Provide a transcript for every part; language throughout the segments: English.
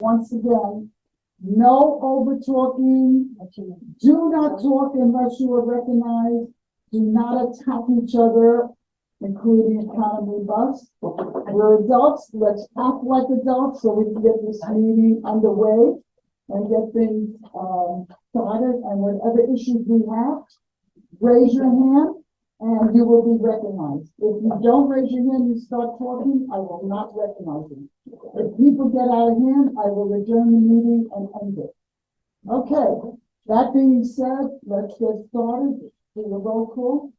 Once again, no over talking. Do not talk unless you are recognized. Do not attack each other, including economy bus. We're adults. Let's act like adults so we can get this meeting underway and get things started. And whatever issues we have, raise your hand and you will be recognized. If you don't raise your hand, you start talking, I will not recognize you. If people get out of hand, I will adjourn the meeting and end it. Okay, that being said, let's get started. Do the roll call.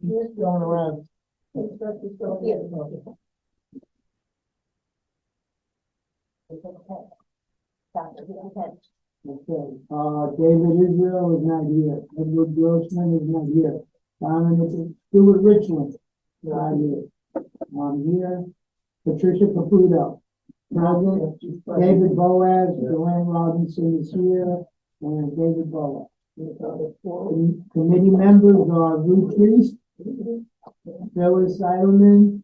Just going around. Okay, David Israel is not here. Edward Grossman is not here. Dominic Stuart Richland, not here. I'm here. Patricia Caputo, present. David Boaz, Joanne Robinson is here, and David Boaz. Committee members are Ruth Priest, Phyllis Eilerman,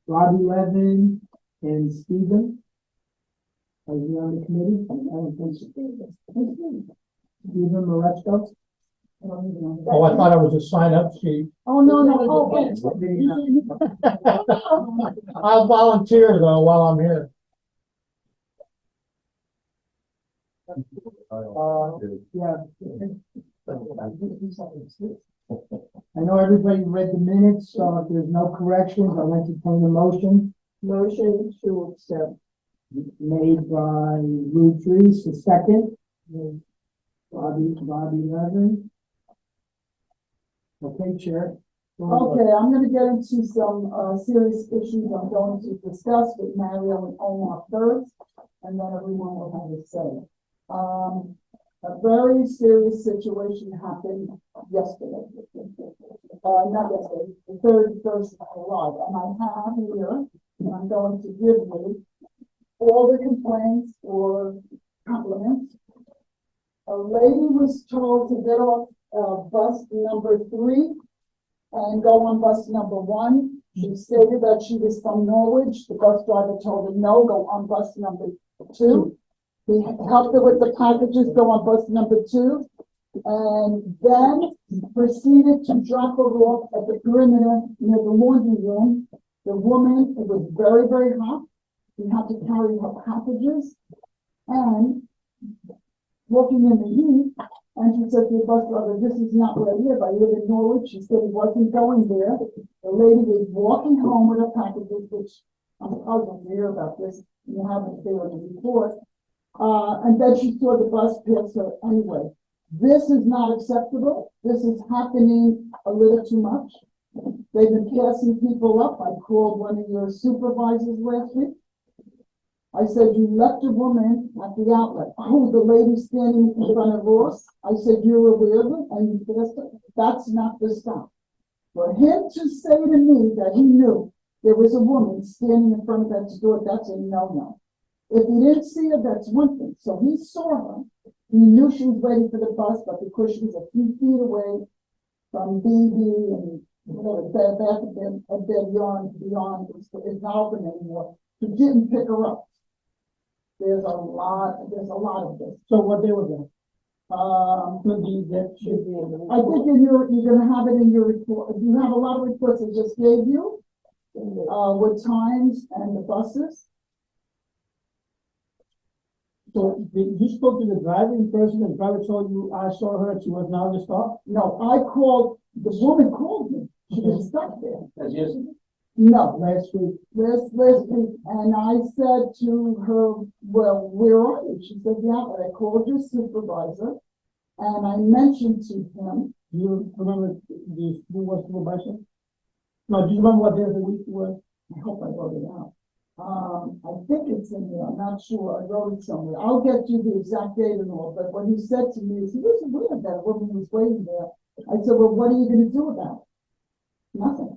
Robbie Levin, and Stephen. Are you on the committee? I don't think so. Stephen Moresco? Oh, I thought it was a sign-up sheet. Oh, no. I'll volunteer though while I'm here. Yeah. I know everybody read the minutes, so if there's no corrections, I'll entertain a motion. Motion to accept. Made by Ruth Reese, the second. Bobby Levin. Okay, Chair. Okay, I'm gonna get into some serious issues I'm going to discuss with Mario and Omar first, and then everyone will have a say. A very serious situation happened yesterday. Not yesterday, the 31st of July, and I have here, and I'm going to give you all the complaints or compliments. A lady was told to get off bus number 3 and go on bus number 1. She stated that she was from Norwich. The bus driver told her no, go on bus number 2. He helped her with the packages, go on bus number 2, and then proceeded to drop her off at the perimeter near the laundry room. The woman, it was very, very hot. She had to carry her packages and walking in the heat. And she said to the bus driver, this is not where I live. I live in Norwich. She said he wasn't going there. The lady was walking home with her packages, which I'm puzzled to hear about this. You haven't seen it before. And then she saw the bus pass her anyway. This is not acceptable. This is happening a little too much. They've been passing people up. I called one of your supervisors last week. I said, you left a woman at the outlet. Oh, the lady standing in front of Ross. I said, you're aware of it, and you passed it. That's not the stop. For him to say to me that he knew there was a woman standing in front of that store, that's a no-no. If he didn't see her, that's one thing. So he saw her. He knew she was waiting for the bus, but because she was a few feet away from BB and Bed Yarn beyond, it's not open anymore. He didn't pick her up. There's a lot of this. So what they were doing? That should be in the report. I think you're gonna have it in your report. You have a lot of reports I just gave you, with times and the buses. So you spoke to the driving person, and the driver told you, I saw her, she was not on the stop? No, the woman called me. She was stuck there. That's yesterday? No, Last week. last week, and I said to her, well, where are you? She said, yeah, but I called your supervisor, and I mentioned to him. Do you remember who was supervisor? No, do you remember what day of the week it was? I hope I wrote it out. I think it's in there, I'm not sure, I wrote it somewhere. I'll get you the exact date and all, but what he said to me is, he wasn't weird that a woman was waiting there. I said, well, what are you gonna do about it? Nothing.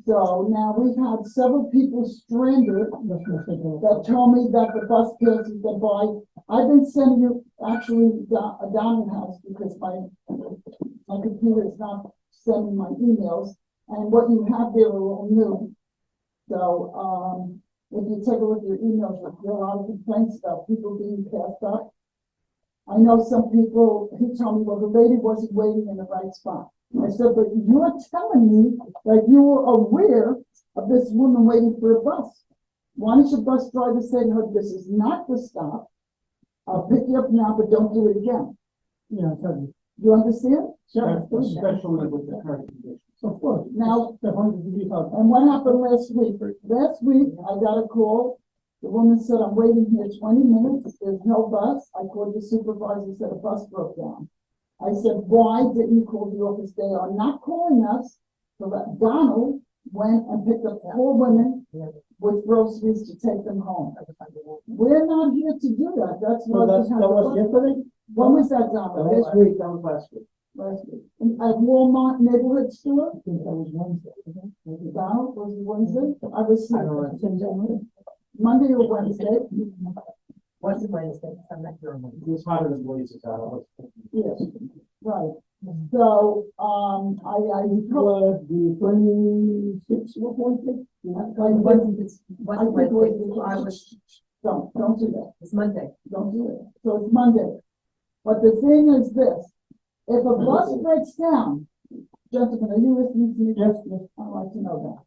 So now we've had several people stranded that told me that the bus passes them by. I've been sending you actually down the house because my computer is not sending my emails, and what you have there are all new. So, if you take a look at your emails, there are a lot of complaints about people being passed up. I know some people, he told me, well, the lady wasn't waiting in the right spot. I said, but you're telling me that you were aware of this woman waiting for a bus. Why don't your bus driver say to her, this is not the stop. I'll pick you up now, but don't do it again. Yeah, certainly. You understand? Especially with the current conditions. Of course. Now, The 100 and what happened last week? Last week, I got a call. The woman said, I'm waiting here 20 minutes. There's no bus. I called the supervisor, said a bus broke down. I said, why didn't you call the office? They are not calling us. So that Donald went and picked up 4 women with groceries to take them home. We're not here to do that. That's So why we that have was the- yesterday? When was that, Donald? Last week, that was last week. Last week. At Walmart neighborhood store? I think that was Wednesday. Donald, was it Wednesday? I was I don't know. Monday or Wednesday. What's Wednesday? I'm not sure. It was hotter than blazes out. Yes, right. So, I Was the 26th, what was it? What's Wednesday? I was, don't do that. it's Monday. Don't do it. So it's Monday. But the thing is this, if a bus breaks down, gentlemen, are you listening to me? Yes, yes. I'd like to know that.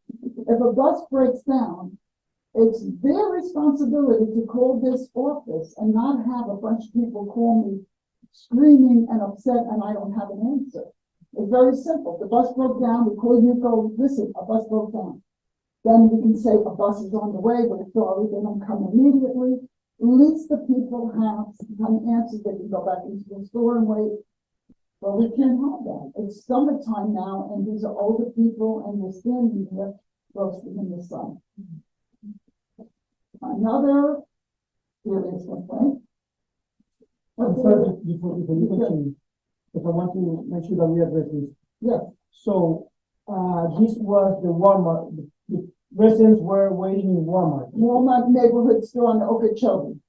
If a bus breaks down, it's their responsibility to call this office and not have a bunch of people call me screaming and upset and I don't have an answer. It's very simple. The bus broke down, we call you, go, listen, a bus broke down. Then we can say a bus is on the way, but it's sorry, they don't come immediately. At least the people have some answers. They can go back into the store and wait. But we can't have that. It's summertime now, and these are older people, and they're standing here roasting in the sun. Another serious complaint. I'm sorry, before you continue, if I want to make sure that we address this. Yes, So, this was the Walmart, the residents were waiting in Walmart. Walmart neighborhood store on the Okeechobee,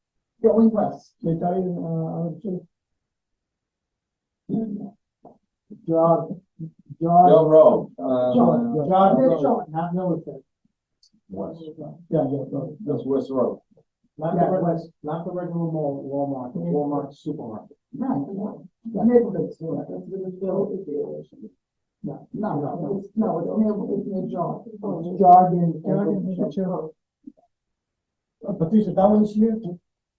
going west. The Italian, George, Joe Rowe. George, not military. West. Yeah, That's West Road. Not Yeah, the regular, not the regular mall, Walmart supermarket. Right, the neighborhood store, that's what it's called. No, it's near John. George and. Patricia, that one is here,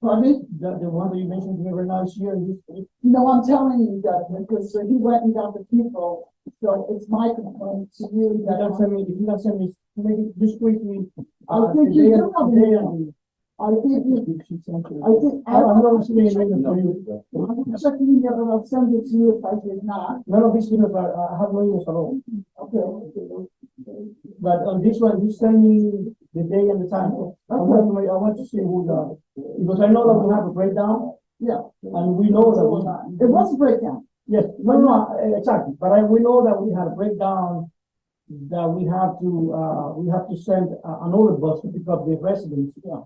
Pardon me? the one that you mentioned here right now is here, and this, No, I'm telling you that, because he went and got the people, so it's my complaint to you if you don't send me, if you don't send me, maybe just quickly. I think you do have an email. I think you, I'm not receiving an email for you. I'm checking the other, I'll send it to you if I did not. None of these emails are, I have no emails at all. Okay. But on this one, you send me the day and the time. I want to see who because I know that we have a breakdown, Yeah. and we know that It was a breakdown. yes, exactly, but we know that we had a breakdown, that we have to send another bus to pick up the residents, yeah.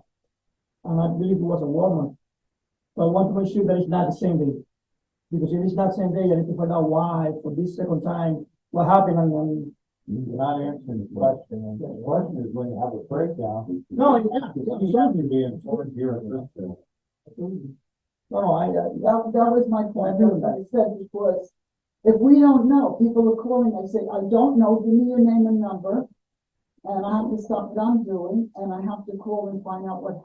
And I believe it was a Walmart. So I want to make sure that it's not the same day. Because if it's not the same day, I need to find out why, for this second time, what happened, and You're not answering the question. And the question is when you have a breakdown. no, You should be informed here at Richfield. That was my point, as I said, because if we don't know, people are calling, I say, I don't know, give me your name and number. And I have to stop what I'm doing, and I have to call and find out what.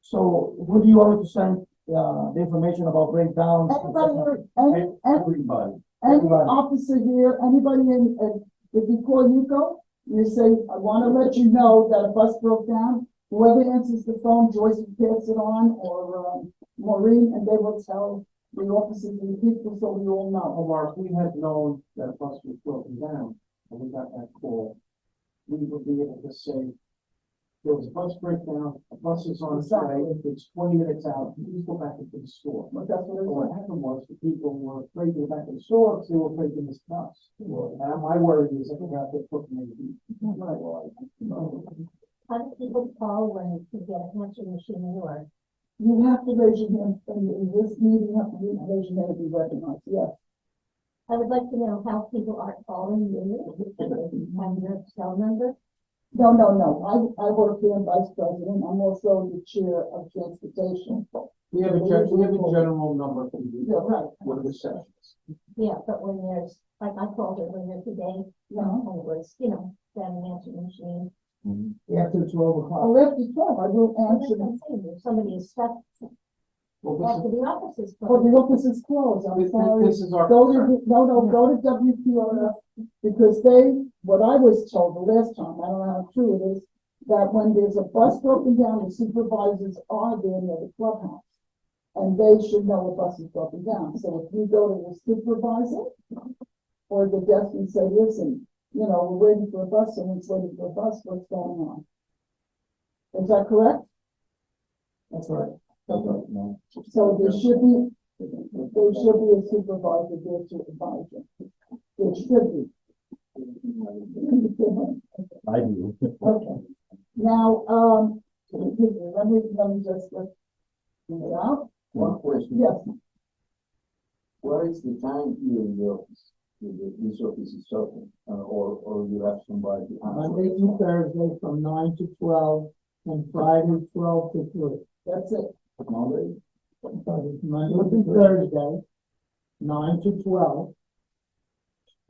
so who do you want me to send, the information about breakdowns? Everybody, any Everybody. officer here, anybody if you call Yuko, you say, I wanna let you know that a bus broke down. Whoever answers the phone, Joyce will pass it on, or, Maureen, and they will tell the officers and the people, so we all know. Omar, if we had known that a bus was broken down and we got that call, we would be able to say, there was a bus breakdown, a bus is on its way, it's 20 minutes out, please go back into the store. But that's what But it what was. happened was the people were afraid to go back in the store because they were afraid to miss the bus. And my worry is I forgot to put maybe. How do people call when you get a answering machine in yours? You have to raise your hand, in this meeting, you have to raise your hand to be recognized, yes. I would like to know how people are calling you, and your cell number. No, no, no, I work here in vice president, I'm also the chair of transportation. We have a general number for Yeah, you, right, what are the sessions? Yeah, but when there's, like I called it earlier today, yeah. and it was, that an answering machine. After 12 o'clock. Oh, after 12, I will Well, that's answer, what I'm saying, if somebody is stuck Well, after the office is but the closed. office is closed, I'm sorry. this is our Go to, concern. go to WPRF, because what I was told the last time, I don't know how true it is, that when there's a bus broken down, the supervisors are there near the clubhouse. And they should know a bus is broken down, so if you go to the supervisor or the desk and say, listen, we're waiting for a bus, someone's waiting for a bus, what's going on? Is that correct? That's right. No. So there should be a supervisor there to advise you. There should be. I do. Okay, now, let me just, get it out. One question. Yes, What is the time here in the office? This office is open, or you have somebody to answer? Monday to Thursday from 9 to 12, and Friday 12 to 3. that's it. Monday? Monday to Thursday, 9 to 12,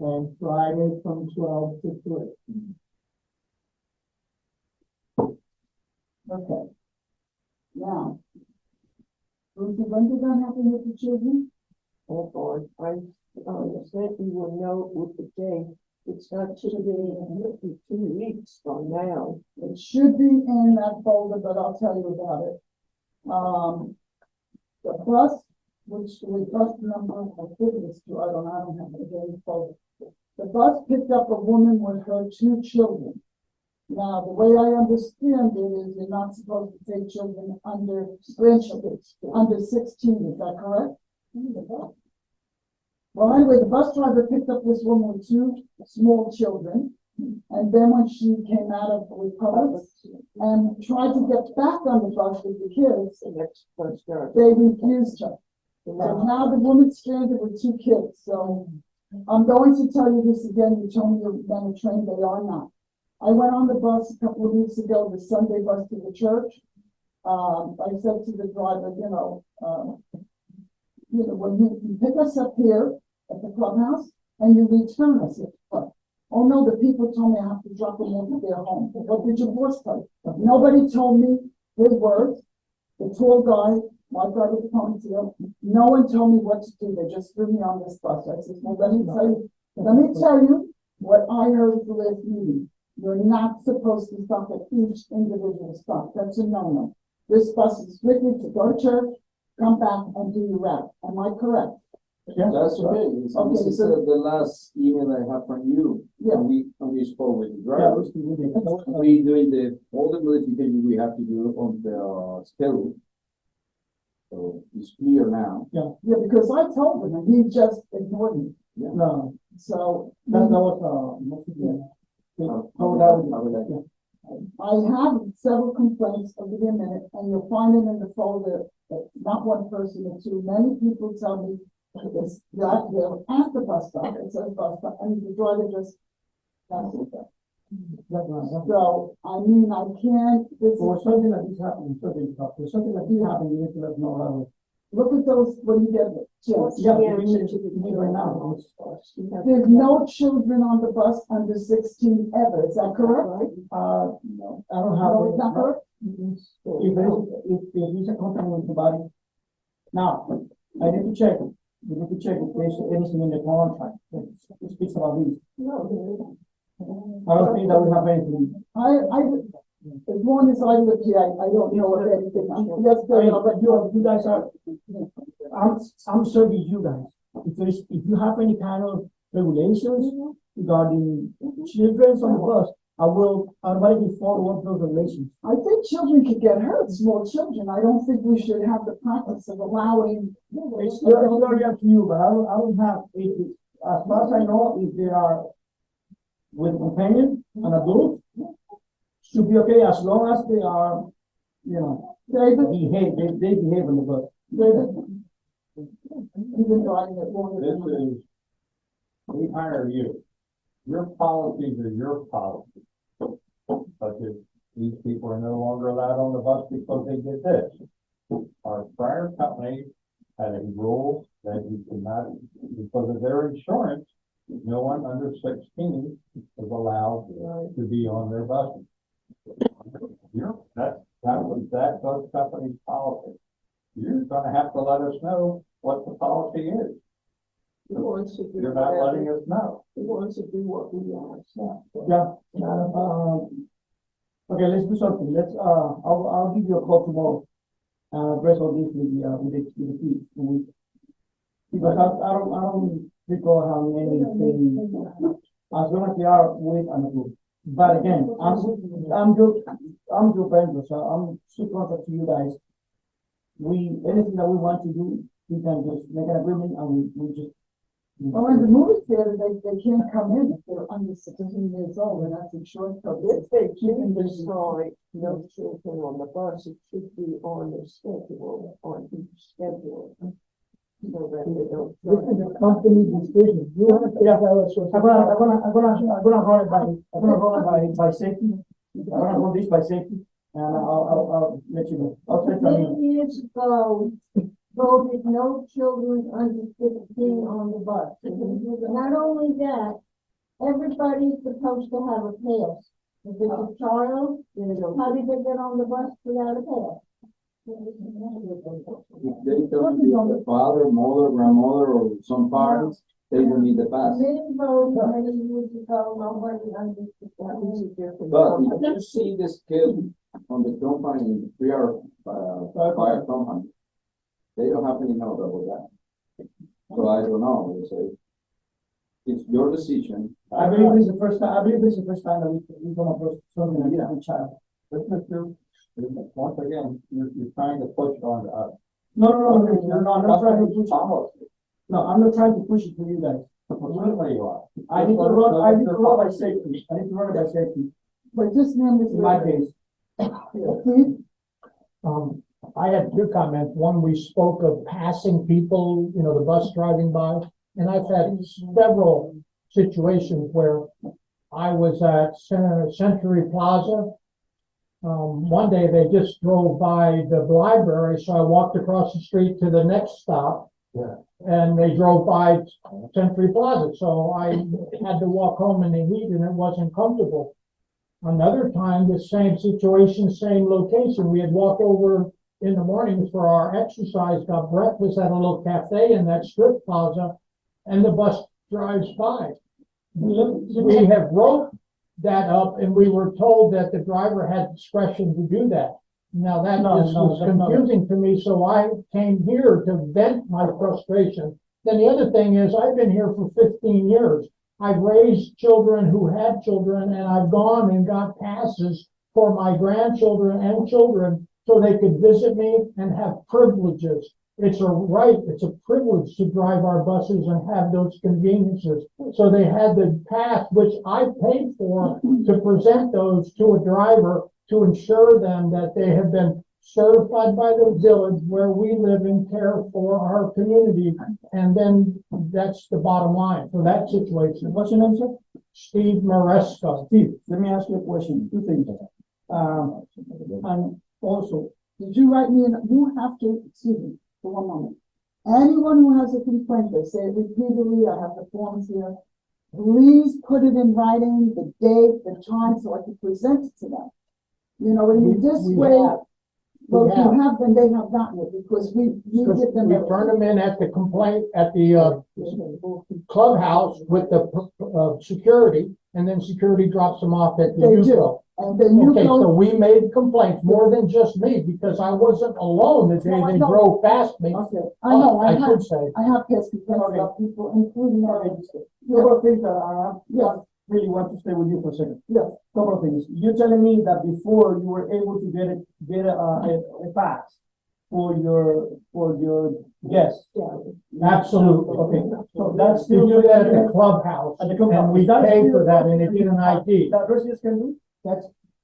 and Friday from 12 to 3. Okay. Now, Lucy, when did that happen with the children? Oh, God, I, said you will know with the day, it's not to be 2 weeks from now. It should be in that folder, but I'll tell you about it. The bus, which the bus number, I think it's two, I don't have it in the folder. The bus picked up a woman with her 2 children. Now, the way I understand it is you're not supposed to take children grandchildren, under 16, is that correct? Well, anyway, the bus driver picked up this woman with 2 small children, and then when she came out of Republic and tried to get back on the bus with the kids, The next bus start. they refused her. So now the woman's stranded with 2 kids, so I'm going to tell you this again, you told me you're on a train, they are not. I went on the bus a couple of weeks ago, the Sunday bus to the church. I said to the driver, when you pick us up here at the clubhouse and you return us at the club. Oh no, the people told me I have to drop them off at their home. What did your boss tell you? Nobody told me his words. The tall guy, my guy with the ponytail, no one told me what to do. They just threw me on this bus. I said, well, let me tell you what I heard at the last meeting. You're not supposed to stop at each individual stop. That's a no-no. This bus is strictly to go to church, come back and do your route. Am I correct? That's okay. This is so- the last email I have from you. Yeah. And we spoke with the drivers. We doing all the modifications we have to do on the schedule. So it's clear now. Yeah, because I told him and he just ignored me. No, So that was, I have several complaints, I'll give you a minute, and you'll find it in the folder, that not one person or two, many people tell me this, that they're at the bus stop, it's at the bus stop, and the driver just, that's it. So, I mean, I can't, this for is, something like this happening, for something like this happening, you need to let us know. look at those, when you get it. Yeah, me right now. There's no children on the bus under 16 ever, is that correct? No, I don't have. No, it's not correct? If there's a contact with the body. Now, I need to check, we need to check if there's anything in the contract that speaks about this. I don't think that we have anything. As long as I live here, I don't know of anything. Yes, But you guys are, I'm serving you guys. If you have any kind of regulations regarding children on the bus, I will automatically follow up those regulations. I think children could get hurt, small children. I don't think we should have the practice of allowing. It's very up to you, but I don't have, as far as I know, if they are with a companion, an adult, should be okay as long as they are, David, they behave on the bus. David. You've been driving it longer This than. is, we hire you. Your policies are your policies. such as these people are no longer allowed on the bus because they did this. Our prior company had a rule that you could not, because of their insurance, no one under 16 was allowed to be on their buses. That was that bus company's policy. You're gonna have to let us know what the policy is. He wants to do You're not letting whatever, us know. he wants to do what we ask. Yeah, okay, let's do something, I'll give you a call tomorrow. Address all this with the chief, because I don't recall how many things, as long as they are with and approved. But again, I'm your vendor, so I'm subcontract to you guys. Anything that we want to do, we can just make an agreement and we just. Well, in the movie theater, they can't come in if they're under 16 years old, and that's insurance coverage. If they do decide no children on the bus, it should be on the schedule, on each schedule. So that they don't. This is a company decision. You want to, I'm gonna run it by safety. I'm gonna run this by safety, and I'll let you know. I'll try to. Many years ago, voted no children under 15 on the bus. Not only that, everybody's supposed to have a pass. If it's a child, how do they get on the bus without a pass? If they don't be the father, mother, grandmother, or some parents, they don't need the pass. Many voted many years ago, nobody understood that. But if you see this kid on the company, fire company, they don't have any know about that. So I don't know, they say. It's your decision. I believe this is the first time that we come across something like that with child. But Mr. Once again, you're trying to push it on to us. No, I'm not trying to push it. No, I'm not trying to push it to you guys. Certainly you are. I need to run by safety. But just name this. In my case. Steve? I had two comments. One, we spoke of passing people, the bus driving by. And I've had several situations where I was at Century Plaza. One day they just drove by the library, so I walked across the street to the next stop. Yeah. And they drove by Century Plaza, so I had to walk home in the heat and it wasn't comfortable. Another time, the same situation, same location. We had walked over in the morning for our exercise, got breakfast at a little cafe in that strip plaza, and the bus drives by. We have wrote that up and we were told that the driver had discretion to do that. Now that was confusing to me, so I came here to vent my frustration. Then the other thing is, I've been here for 15 years. I've raised children who had children, and I've gone and got passes for my grandchildren and children so they could visit me and have privileges. It's a right, it's a privilege to drive our buses and have those conveniences. So they had the pass, which I paid for, to present those to a driver to ensure them that they have been certified by the village where we live and care for our community. And then that's the bottom line for that situation. What's your name, sir? Steve Maresco. Steve, let me ask you a question, two things. And also, Did you write me you have to, excuse me, for one moment. Anyone who has a complaint, they say it repeatedly, I have the forms here. Please put it in writing, the date, the time, so I can present it to them. In this way, well, if you have, then they have gotten it, because we give them. We turn them in at the complaint, at the clubhouse with the security, and then security drops them off at the They do. UCO. And then you Okay, so go, we made complaints, more than just me, because I wasn't alone the day No, I they know. drove past me. okay, I know, I should say. I have past complaints about people, including our register. couple of things that I Yes, really want to stay with you for a second. yes, Couple of things. You're telling me that before you were able to get a pass for your guests. Absolutely. Okay, so that's We still. do that at the clubhouse, At the clubhouse. and we Is that pay still- for that, and they get an ID. That residents can do?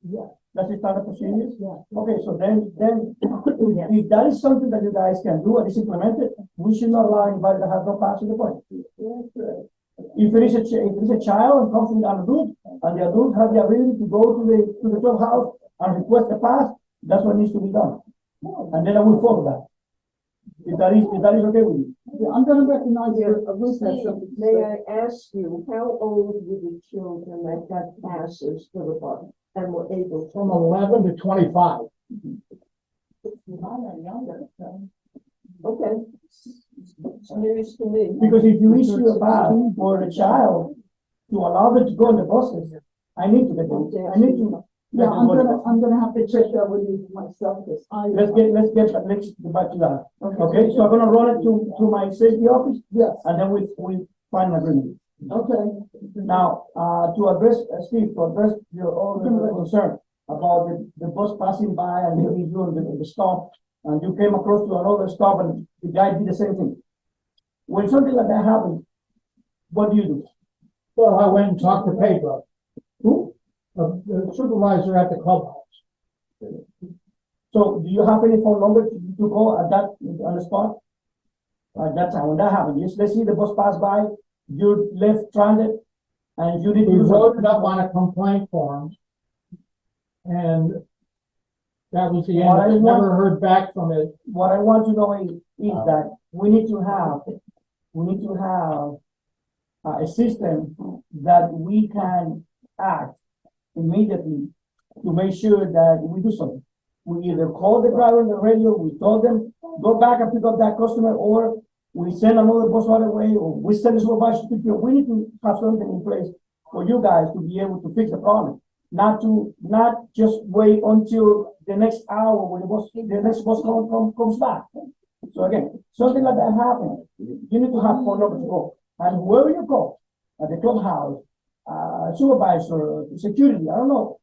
yeah, That's a standard procedure? yeah. Okay, so then, if that is something that you guys can do and is implemented, we should not allow anybody to have no pass in the point. If it is a child and comes with an adult, and the adult has the ability to go to the clubhouse and request a pass, that's what needs to be done. And then I will follow that. If that is okay with you. Yeah, I'm gonna recognize Ruth has something to May say. I ask you, how old were the children that got passes for the bus and were able From to? 11 to 25. Okay. News to me. Because if you issue a pass for a child to allow them to go on the buses, I need to get them, I need to. Yeah, let them go on the bus. I'm gonna have to check that with you myself, because Let's get back to that. Okay, so I'm gonna run it to my safety office, Yes, and then we find an agreement. okay. Now, to address, Steve, to address your other concern about the bus passing by and leaving you on the stop, and you came across to another stop and the guy did the same thing. When something like that happens, what do you do? Well, I went and talked to Pedro, Who? the supervisor at the clubhouse. So do you have any phone number to call at that, on the spot? At that time, when that happens, just let's see the bus pass by, you left stranded, and you need to. We do wrote something. it up on a complaint form. And that was the end. What I I want- never heard back from it. What I want to know is that we need to have a system that we can act immediately to make sure that we do something. We either call the driver on the radio, we told them, go back and pick up that customer, or we send another bus right away, or we send a supervisor to pick you up. We need to have something in place for you guys to be able to fix the problem. Not just wait until the next hour when the next bus comes back. So again, something like that happens, you need to have phone number to call. And whoever you call, at the clubhouse, supervisor, security, I don't know.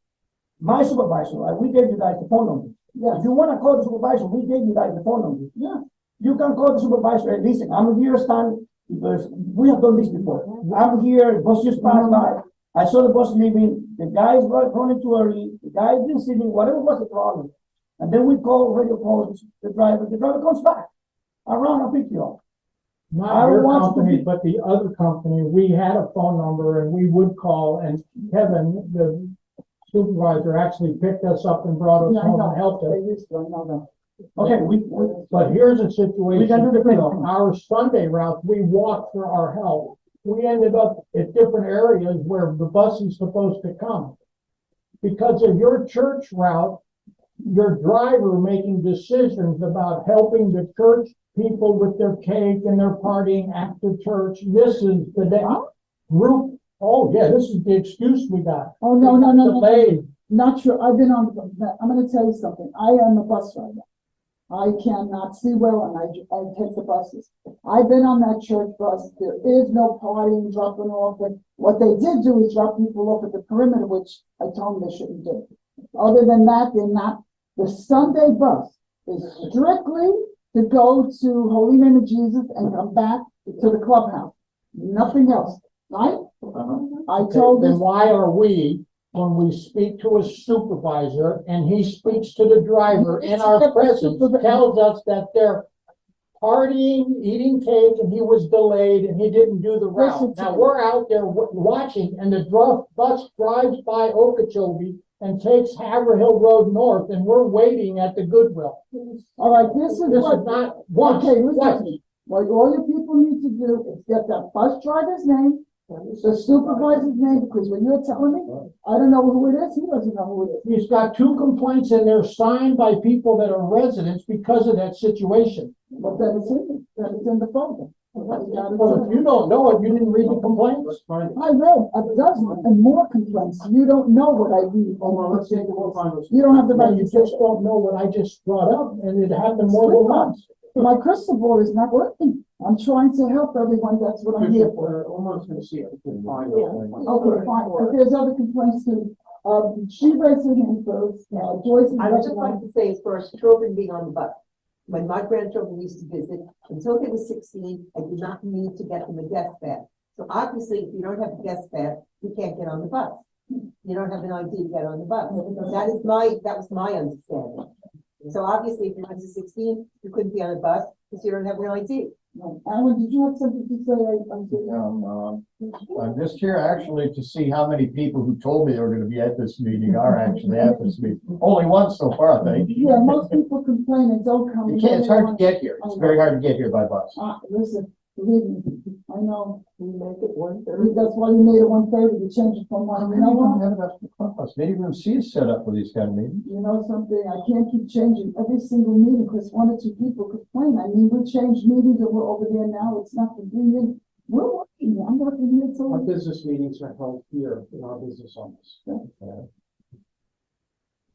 My supervisor, we gave you guys the phone number. Yes. If you wanna call the supervisor, we gave you guys the phone number. Yeah. You can call the supervisor and listen, I'm here, Stan, because we have done this before. I'm here, bus just passed by, I saw the bus leaving, the guy is running too early, the guy is been sitting, whatever was the problem. And then we radio call the driver comes back around and pick you up. I Not your want to company, be- but the other company, we had a phone number and we would call, and Kevin, the supervisor, actually picked us up and brought us Yeah, I home know. and helped us. They used to, I know that. Okay, But here's a We situation, can do the you same know, thing. our Sunday route, we walked for our help. We ended up at different areas where the bus is supposed to come. Because of your church route, your driver making decisions about helping the church people with their cake and their partying after church, this is the day. Group, oh yeah, this is the excuse we got. Oh, no. Delayed. Not sure, I'm gonna tell you something, I am a bus driver. I cannot see well and I take the buses. I've been on that church bus, there is no partying, dropping off, and what they did do is drop people off at the perimeter, which I told them they shouldn't do. Other than that, they're not, the Sunday bus is strictly to go to Holy Name of Jesus and come back to the clubhouse, nothing else, right? I told Then this. why are we, when we speak to a supervisor and he speaks to the driver in our presence, tells us that they're partying, eating cake, and he was delayed and he didn't do the route. Listen to Now, me. we're out there watching and the bus drives by Okeechobee and takes Haverhill Road North and we're waiting at the Goodwill. All right, this is This what. is not once, Okay, listen twice. to me. What all you people need to do is get that bus driver's name, the supervisor's name, because when you're telling me, I don't know who it is, he doesn't know who it is. He's got 2 complaints and they're signed by people that are residents because of that situation. But then it's in the folder. Well, if you don't know it, you didn't read the complaints. I read a dozen and more complaints. You don't know what I read. You don't have the right You to just say don't know what I just brought up, and it happened more than once. my crystal ball is not working. I'm trying to help everyone. That's what I'm here for. Almost gonna see it. Okay, fine. If there's other complaints too, she raised her hand first, Joyce is I would just like recognized. to say, as far as children being on the bus, when my grandchildren used to visit, until they were 16, I did not need to get them a guest pass. So obviously, if you don't have a guest pass, you can't get on the bus. You don't have an ID to get on the bus. That was my understanding. So obviously, if you're under 16, you couldn't be on a bus because you don't have an ID. No. Alan, did you have something to say? I'm sorry. I'm just here actually to see how many people who told me they were gonna be at this meeting are actually at this meeting. Only one so far, I think. Yeah, most people complain and don't come. You can't, it's hard to get here. It's very hard to get here by bus. Listen, believe me, I know, We make it 1:30. that's why you made it 1:30 to change it from one, you know what? Maybe even C is set up for these kind of meetings. You know something, I can't keep changing every single meeting because one or two people complain. I mean, we changed meetings and we're over there now, it's not convenient. We're working, I'm working here Our till. business meetings are held here in our business office.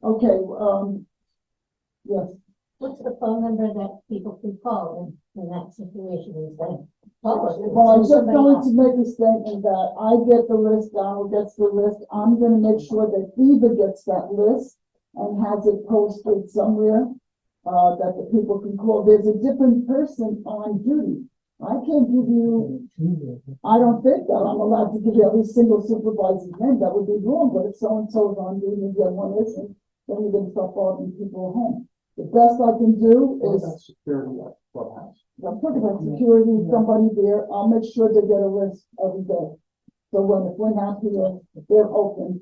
Okay, yes, What's the phone number that people can call in that situation and say, oh, well, I'm just going to make a statement that I get the list, Donald gets the list. I'm gonna make sure that Eva gets that list and has it posted somewhere, that the people can call. There's a different person on duty. I can't give you, I don't think that I'm allowed to give you every single supervisor's name. That would be wrong, but if so-and-so's on duty and the other one isn't, then you're gonna start following people home. The best I can do What is, about security at clubhouse? I'm talking about security, somebody there, I'll make sure they get a list every day. So when, if we're not here, they're open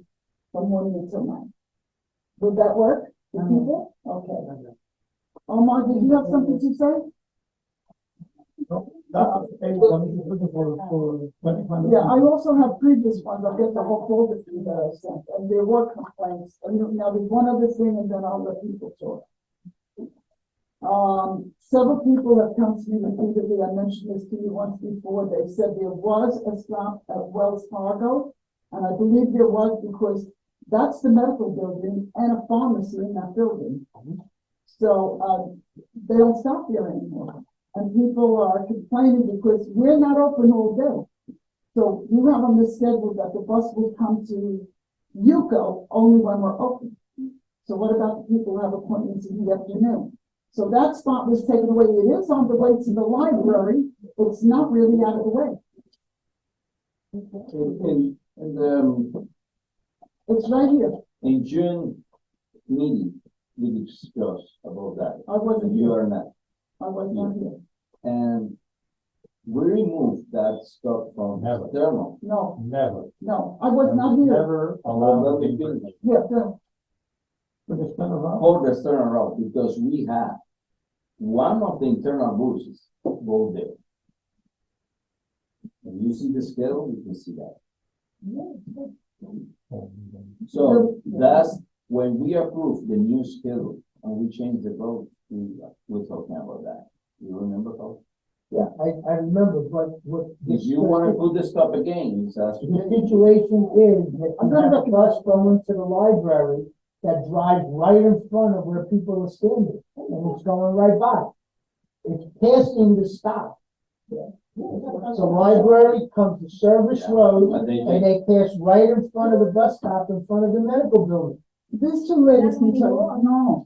from morning until night. Would that work for people? Okay. Omar, did you have something to say? Yeah, I also have previous ones, I'll get the whole folder to you that I sent, and there were complaints, and now there's one other thing, and then I'll let people talk. Several people have come to me repeatedly, I mentioned this to you once before, they said there was a stop at Wells Fargo, and I believe there was because that's the medical building and a pharmacy in that building. So, they don't stop there anymore, and people are complaining because we're not open all day. So you have on the schedule that the bus will come to Yuko only when we're open. So what about the people who have appointments in the afternoon? So that spot was taken away. It is on the way to the library. It's not really out of the way. It's right here. In June meeting, we discussed about that. I wasn't You here. are not. I was not here. And we removed that stuff from Never. thermal. No, Never. no, I was not here. Never allowed. Well, we finished Yeah, yeah. for the external route, because we have one of the internal buses go there. When you see the schedule, you can see that. So that's when we approve the new schedule and we change the road, we're talking about that. You remember how? Yeah, I remember, but what. If you wanna put the stop again, it's as. The situation is that you have a bus going to the library that drives right in front of where people are standing, and it's going right by. It's passing the stop. The library comes to Service Road, But they and they pass right in front of the bus stop, in front of the medical building. These two ladies can tell, no.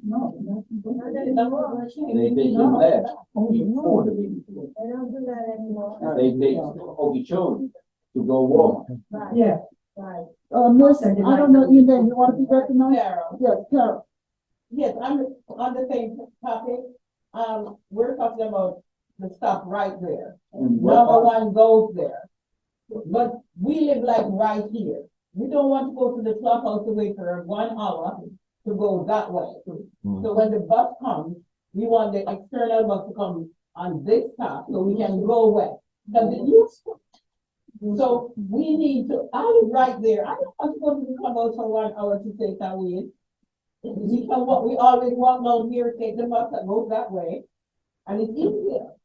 They take the left before the meeting. They don't do that anymore. They take Okeechobee to go walk. Yeah. Right. Miss, I don't know your name. You want to be recognized? Carol. Yes, Carol. Yes, I'm on the same topic. We're talking about the stop right there. And Number what, one goes there. But we live like right here. We don't want to go to the clubhouse to wait for 1 hour to go that way. So when the bus comes, we want the external bus to come on this stop so we can go west. Because it used to. So we need to, I live right there. I don't want to go to the clubhouse for 1 hour to take that way. We can walk, we always walk down here, take the bus that goes that way, and it's easier.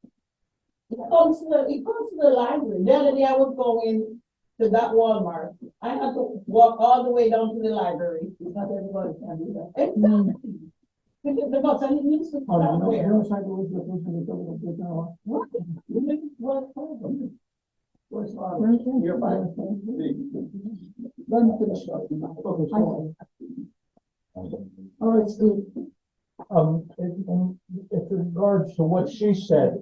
It comes to the library. The other day I was going to that Walmart. I had to walk all the way down to the library. Not everybody can do that. Exactly. Because the bus, and it used to stop there. What? Nearby. Let me finish. All right, Steve. In regards to what she said,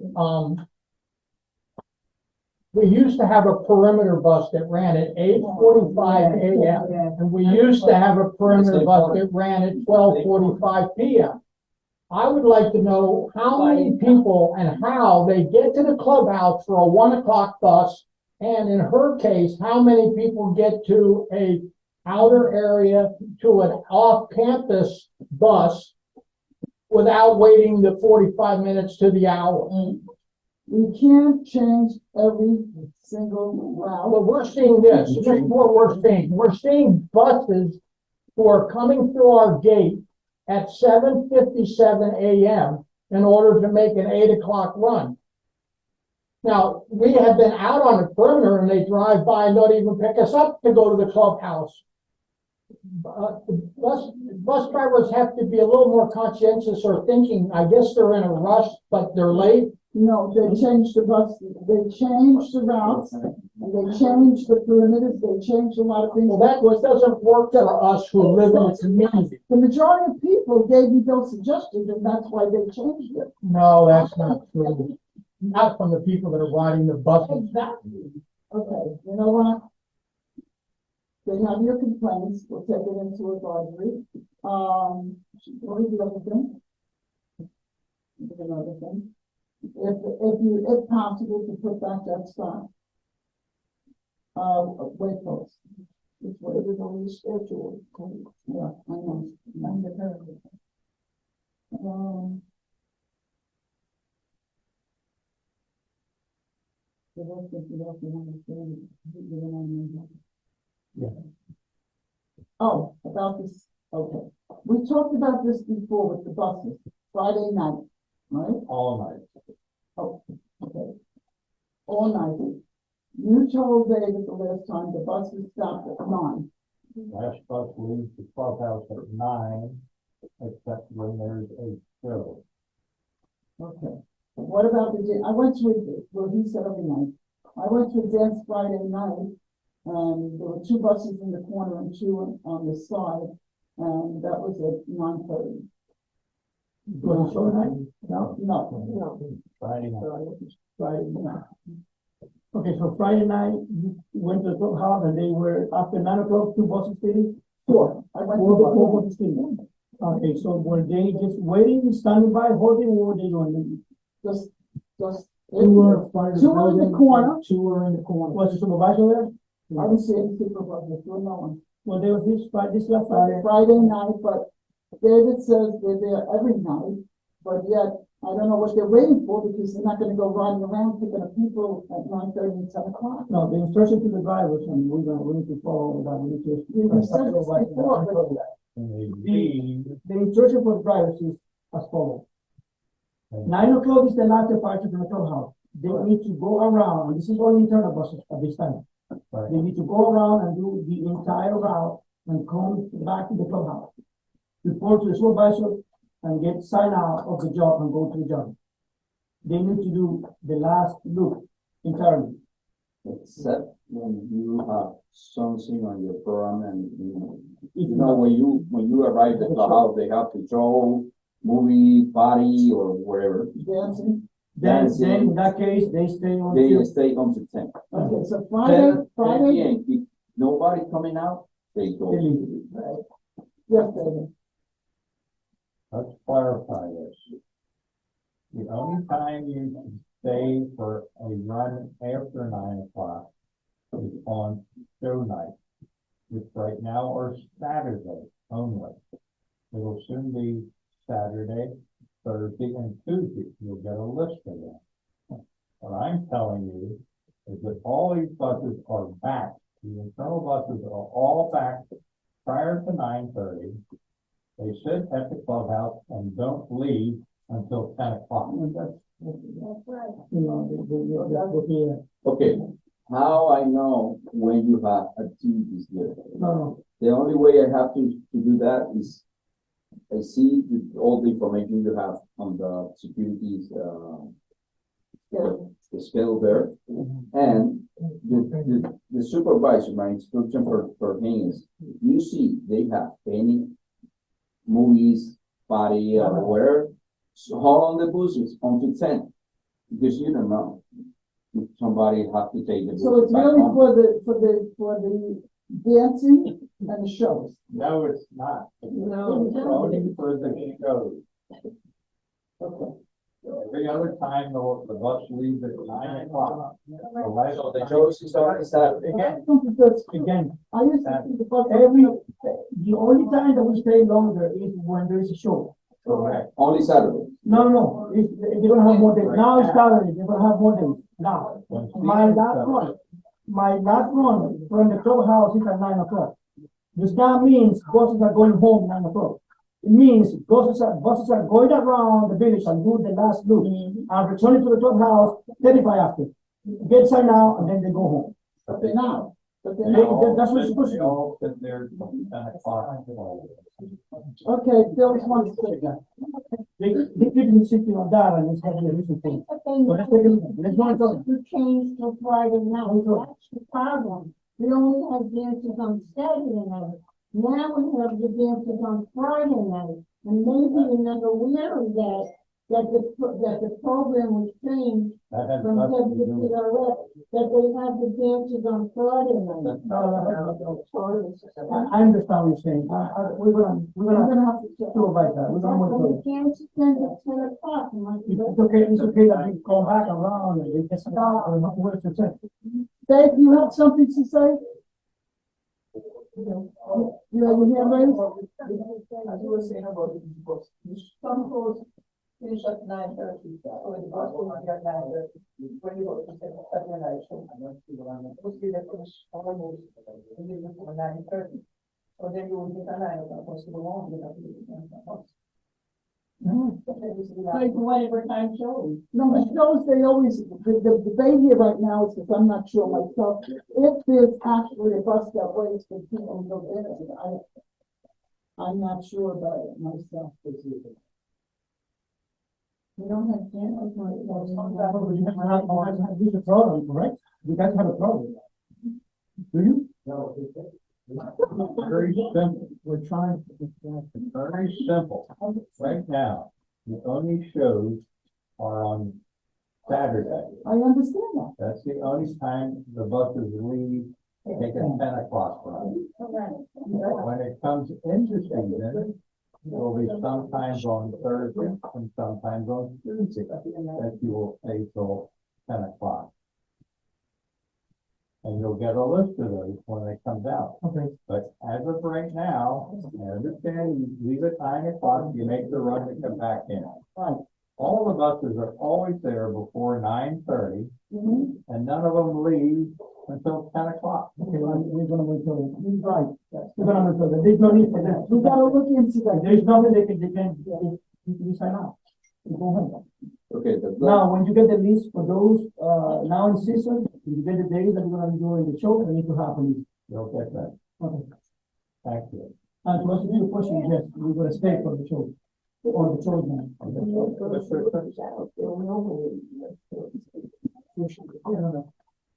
we used to have a perimeter bus that ran at 8:45 a.m. and we used to have a perimeter bus that ran at 12:45 p.m. I would like to know how many people and how they get to the clubhouse for a 1 o'clock bus. And in her case, how many people get to a outer area to an off-campus bus without waiting the 45 minutes to the hour. We can't change every single route. Well, we're seeing this, this is what we're seeing. We're seeing buses who are coming through our gate at 7:57 a.m. in order to make an 8 o'clock run. Now, we have been out on the perimeter and they drive by and don't even pick us up to go to the clubhouse. Bus drivers have to be a little more conscientious or thinking, I guess they're in a rush, but they're late. No, they changed the bus, they changed the routes, and they changed the perimeters, they changed a lot of things. Well, that doesn't work for us who live in the community. The majority of people gave me those suggestions, and that's why they changed it. No, that's not true. Not from the people that are riding the buses. Exactly. Okay, you know what? They have your complaints, we'll take it into advisory. What is the other thing? There's another thing. If possible, to put back that spot. Wait, folks. It's what it is on the schedule. Yeah, I know. I'm the parent. Oh, about this, okay. We talked about this before with the buses, Friday night, right? All night. Oh, okay. All night. You told David the last time the bus was stopped at 9. Last bus leaves the clubhouse at 9, except when there's a show. Okay. What about I went to it, well, he said every night. I went to a dance Friday night, and there were 2 buses in the corner and 2 on the side, and that was at 9:30. Was it show night? No? No, Friday night. Friday night. Okay, so Friday night, you went to the clubhouse and they were, after 9 o'clock, 2 buses sitting? 4. I went to Four buses sitting. Okay, so were they just waiting, standing by, holding, what were they doing? just, 2 were in front of the 2 were in the building, corner. 2 were in the corner. Was the supervisor there? I didn't see any supervisor, there was no one. Well, there was this last Friday. Friday night, but David says they're there every night, but yet, I don't know what they're waiting for, because they're not gonna go riding around picking up people at 9:30 and 10 o'clock. No, the instruction to the drivers, and we need to follow that, we need to. You said this before, but And they leave. The instruction for the drivers is as follows. 9 o'clock is the last departure from the clubhouse. They need to go around, and this is only internal buses at this time. Right. They need to go around and do the entire route and come back to the clubhouse. Report to the supervisor and get sign out of the job and go to the job. They need to do the last loop entirely. Except when you have something on your program and, when you arrive at the house, they have to show movie, party, or whatever. dancing. Then in that case, they stay on. They stay until 10. Okay, so 10 Friday, p.m. If nobody coming out, they go. They leave. yes, David. Let's clarify this. The only time you can stay for a run after 9 o'clock is on show night, which right now are Saturday only. It'll soon be Saturday, Thursday, and Tuesday. You'll get a list of them. What I'm telling you is that all these buses are back. The internal buses are all back prior to 9:30. They sit at the clubhouse and don't leave until 10 o'clock. That's right. Okay, how I know when you have activities there? No, The only way I have to do that is I see all the information you have on the securities, the scale there. And the supervisor, my instruction for him is, you see they have any movies, party, or whatever, so hold on the buses until 10, because you don't know if somebody have to take the. So it's bus back really home. for the dancing and the shows. No, it's not. No. It's only for the shows. every other time the bus leaves at 9 o'clock. The last- So they chose to start on Saturday. Again, again, I used to see the bus. the only time that we stay longer is when there is a show. Correct. Only Saturday. No, it's, they're gonna have more days. Now it's Saturday, they're gonna have more days. Now, When my season last starts. one, my last one from the clubhouse is at 9 o'clock. This now means buses are going home 9 o'clock. It means buses are going around the village and do the last loop and returning to the clubhouse 35 after. Get sign out and then they go home. But they're not. But they're They- not. that's what it's supposed to They do. all sit there till 10 o'clock. Okay, Phyllis wants to say that. They keep insisting on that and it's having a reason thing. But they So let's take a look. Let's go and talk. to change till Friday night, that's the problem. We only have dances on Saturday night. Now we have the dances on Friday night, and maybe you're not aware of that the program was changed That has from nothing to do with. WPRF, that they have the dances on Friday night. I understand what you're saying. We're gonna have to check. supervise that. We're gonna But monitor we it. can't spend at 10 o'clock, like, It's okay that we go back around and we just start and not work to say. Dave, you have something to say? You have your hand raised? As you were saying about the bus, some schools finish at 9:30, so the bus will be at 9:30. When you go to Saturday night, so mostly they finish almost, and they leave for 9:30. So then you will get a 9 o'clock bus to go home, you have to leave the bus. Like whatever time shows. No, the shows, they always, the debate here right now is, because I'm not sure myself, if there's actually a bus that waits for people to go in, I'm not sure about it myself. we don't have dances This is a problem, correct? You guys have a problem. Do you? No, it's very simple. We're trying. Very simple. Right now, the only shows are on Saturday. I understand that. That's the only time the buses leave, take a 10 o'clock run. When it comes into season, there'll be sometimes on Thursday and sometimes on Tuesday that you will pay till 10 o'clock. And you'll get a list of those when it comes out. Okay. But as of right now, I understand you leave at 9 o'clock, you make the run to come back in. Right. All the buses are always there before 9:30, Mhm. and none of them leave until 10 o'clock. Okay, we're gonna wait till, he's right. We're gonna wait till, there's no need for that. We gotta look into that. There's nothing they sign out. You go home. Okay, the. Now, when you get the list for those, now in season, you get the days that you're gonna be doing the show, they need to have a list. You'll get that. Okay. Thank you. And to answer your question, yes, we're gonna stay for the show, or the children.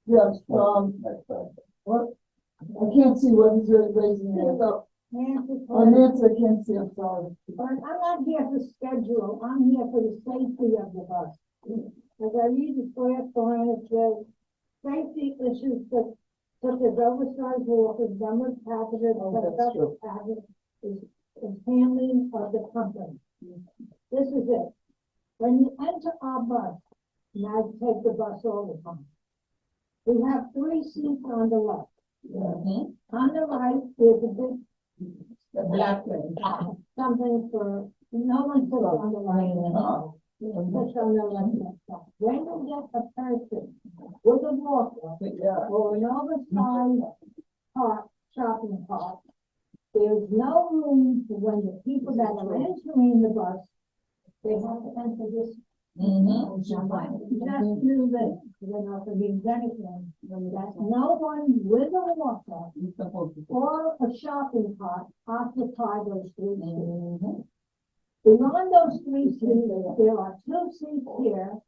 Yes, Next time. what? I can't see what he's raising there. Nancy, Oh, Nancy, I can't see, I'm sorry. I'm not here for schedule, I'm here for the safety of the bus. As I read the draft behind it says, safety issues such as oversized walkers, number of passengers, is handling of the company. This is it. When you enter our bus, and I take the bus all the time, we have 3 seats on the left. On the right, there's a big Black one. something for, no one puts on the right. Puts on the left. When you get a person with a walker or an oversized shopping cart, there's no room for when the people that are entering the bus, they have to enter this. Just do this, they're not gonna be anything, that no one with a walker or a shopping cart occupy those 3 seats. Beyond those 3 seats, there are 2 seats here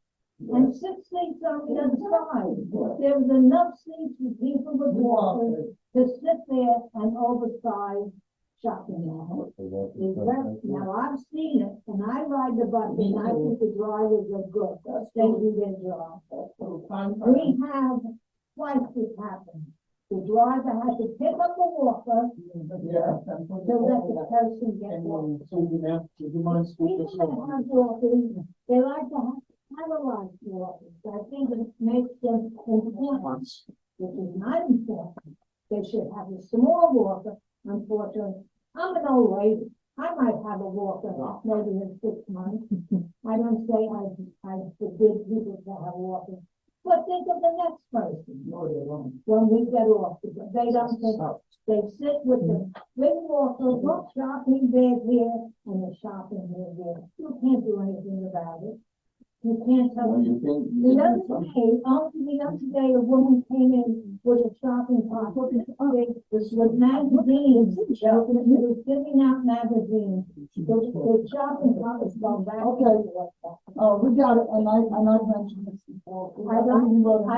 and 6 seats on the other side. There's enough seats for people with walkers to sit there and oversize shopping. Now, I've seen it, and I ride the bus, and I think the drivers are good, they do their job. We have twice this happen. The driver has to pick up the walker, so that the person gets walked. So you now, would you mind People speaking? that have walkers, they like to I don't like walkers. I think it makes them important, which is not important. They should have a small walker, unfortunately. I'm an old lady. I might have a walker maybe in 6 months. I don't say I forbid people to have walkers. But think of the next person. No, they don't. When we get off, because they don't think, they sit with the big walker, look shopping bag here and the shopping bag there. You can't do anything about it. You can't tell Well, them. you can, The you other can, day, only the other day, a woman came in with a shopping cart, with magazines, she was giving out magazines. The shopping cart was going back. Okay. We got it, and I've mentioned this before. I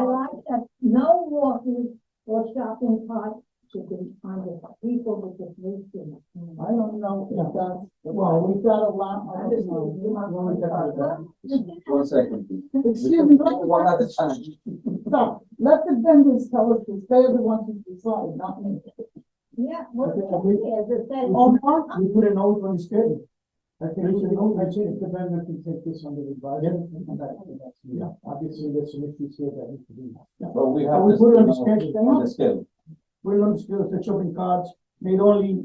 like that no walkers or shopping carts should be on the people with the blue thing. I don't know if that's, well, we've got a lot. I don't know. one second. please. Excuse me, One at a time. stop. Let the vendors tell us, because they're the ones who decide, not me. Yeah, what it says, Oh, Mark, We put a note on the schedule. I think we should know, I think the vendor can take this under advisement. And yeah, obviously, there's some issues here that need to be. But we have we this, put it on the you know, schedule. on the scale. We're on the schedule, the shopping carts, made only,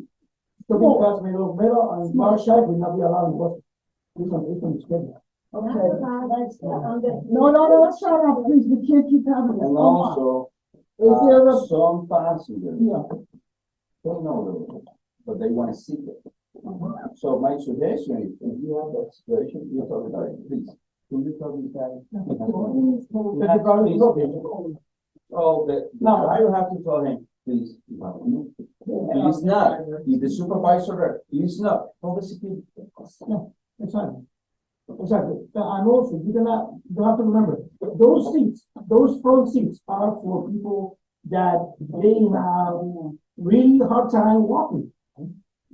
shopping carts made of metal and bar shape will not be allowed in Boston. It's on the schedule. okay. No, shut up, please, we can't keep having this. And Come on. also, Is there a, some passengers, yeah, they know the rules, but they wanna see it. So my suggestion is, if you have that situation, you talk about it, please. Will you talk about it? Oh, no, I will have to tell him, please. Please not, if the supervisor, there, please not, call the security. No, it's fine. Exactly. And also, you have to remember, those seats, those front seats are for people that they have really hard time walking.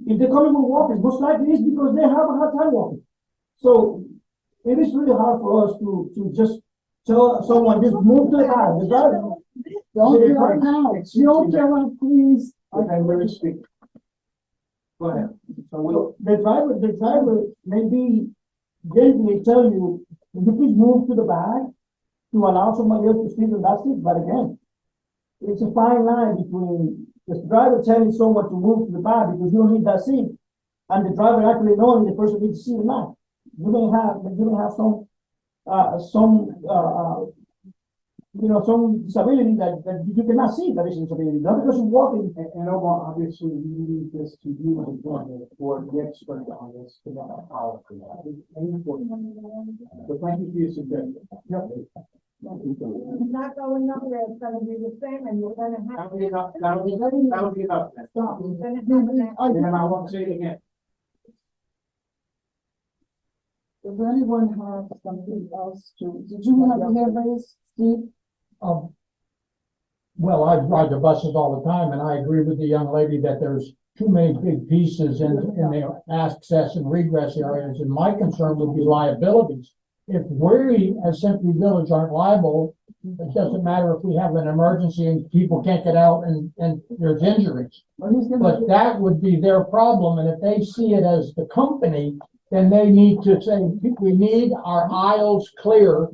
If they're coming with walkers, most likely it's because they have a hard time walking. So it is really hard for us to just tell someone, just move to the back. The driver, don't yell now, don't yell out, please. The vendor is speaking. Go ahead. So the driver maybe gently tell you, would you please move to the back to allow somebody else to sit in that seat, but again, it's a fine line between the driver telling someone to move to the back because you don't need that seat, and the driver actually knowing the person needs to sit or not. You may have some disability that you cannot see that is a disability, not because you're walking. And Omar, obviously, we need this to you as one, or the expert on this, to know how to. But thank you for your suggestion. it's not going nowhere, it's gonna be the same, and you're gonna have. That'll be enough, that'll be enough. then. Stop. You're gonna have And I won't say it again. Does anyone have something else to, did you have your hand raised, Steve? Well, I ride the buses all the time, and I agree with the young lady that there's too many big pieces in the access and regress areas, and my concern would be liabilities. If we, as Century Village, aren't liable, it doesn't matter if we have an emergency and people can't get out and there's injuries. Or who's gonna But do- that would be their problem, and if they see it as the company, then they need to say, we need our aisles clear.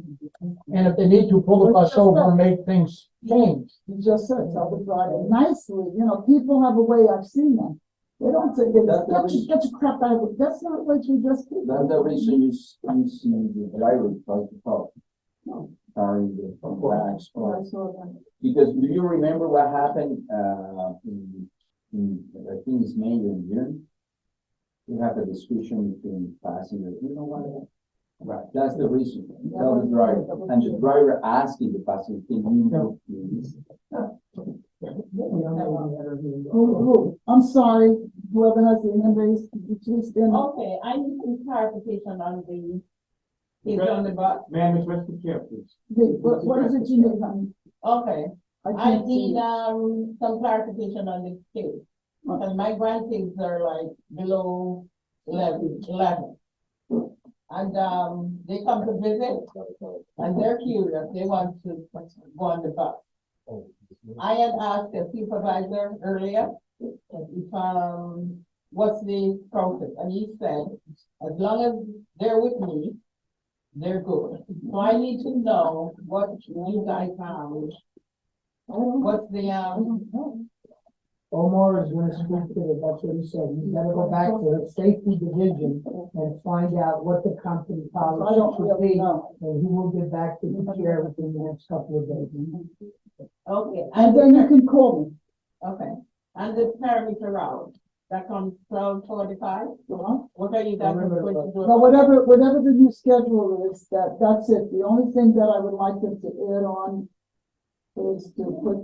And if they need to pull the bus over and make things change. You just said, tell the driver nicely, people have a way, I've seen them. They don't say, get your crap out of it, that's not what you just did. That's the reason you see the driver try to talk. Carrying the bags. I saw that. Because do you remember what happened, in, I think it's May or June? We had a discussion between passengers, you know what? Right, that's the reason, tell the driver, and the driver asking the passenger, can you move please? I'm sorry, whoever has the hand raised, could you please stand up? Okay, I need some clarification on the, kids on the bus. Ma'am, address the chair, please. What is it you need, honey? Okay, I I can't see. need, some clarification on the kids. Because my grandkids are like below 11. And, they come to visit, and they're curious, they want to go on the bus. I had asked the supervisor earlier, if, what's the process, and he said, as long as they're with me, they're good. So I need to know what you guys found. What's the, Omar is gonna speak to it, that's what he said, he's gotta go back to the safety division and find out what the company I policy don't should really be. know. And he will get back to the chair within the next couple of days. okay. And then you can call me. Okay, and the perimeter route, that comes 12:45? What are you guys going to do? Now, whatever the new schedule is, that's it. The only thing that I would like them to add on is to put,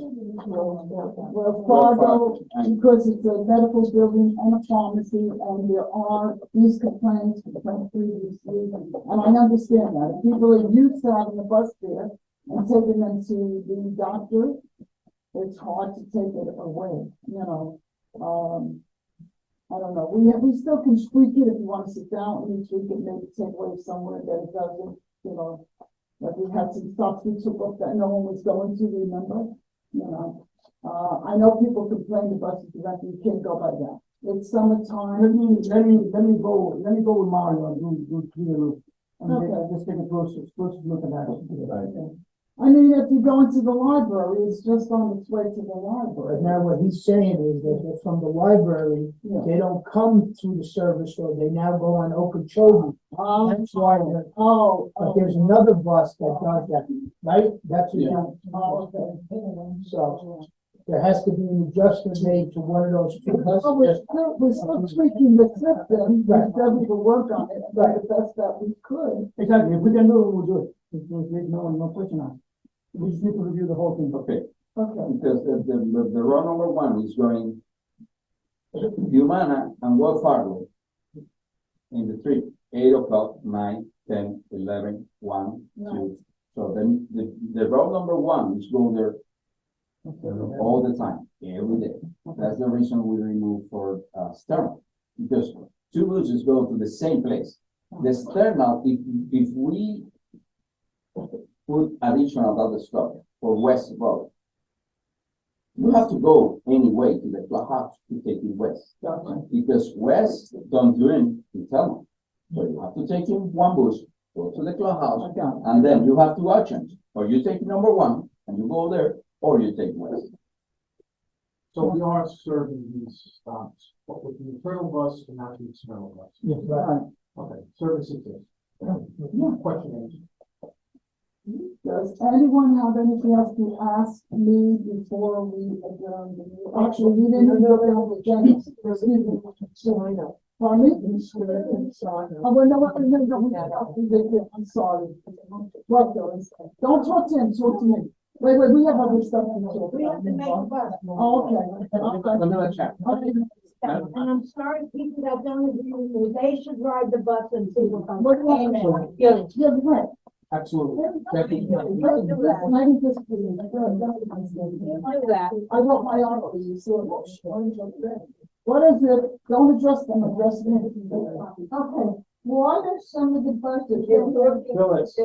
well, Fargo, because it's a medical building and a pharmacy, and there are these complaints from previously. And I understand that. If people are used to having a bus there and taking them to the doctor, it's hard to take it away, you know. I don't know. We still can tweak it if you want to sit down and tweak it, maybe take away somewhere that it doesn't, you know. Like we had some stuff we took up that no one was going to, remember? You know, I know people complain the buses that you can't go by that. It's summertime. Let me go with Mario and do clear loop. And Okay. just take a closer look at that. I mean, if you go into the library, it's just on its way to the library. But now what he's saying is that they're from the library, Yeah. they don't come through the service road, they now go on Okeechobee. That's why they're, but there's another bus that does that, right? That's what Yeah. So there has to be an adjustment made to one of those two buses. We're still tweaking the system, but we will work on it, but the best that we could. Exactly, if we can do it, we'll do it. There's no question on it. We just need to review the whole thing. Okay, Okay. because the road number one is going Humana and Wells Fargo in the trip, 8 o'clock, 9, 10, 11, 1, 2. So then the road number one is going there all the time, every day. That's the reason we remove for Stern, because two buses go to the same place. The external, if we put additional other stuff for West Road, you have to go anyway to the clubhouse to take it west. Because West don't do it in Thelma. So you have to take in one bus, go to the clubhouse, and then you have two options. Or you take number one and you go there, or you take West. So we are serving these stops, but with the internal bus and not the external bus. Yes, right. Okay, service exists. Question answered. Does anyone have anything else to ask me before we adjourn the meeting? Actually, we didn't go down the agenda. Pardon me? Oh, well, no, I'm sorry. What else? Don't talk to him, talk to me. Wait, we have other stuff to talk about. We have to make a bus. Oh, okay. Another check. And I'm sorry, people that don't agree with me, they should ride the bus and see what comes. What happened? Yeah, right. Absolutely. Let me just do that. I want my arm for you, so. What is it? Don't address them, address me. Okay, what are some of the buses? Phyllis,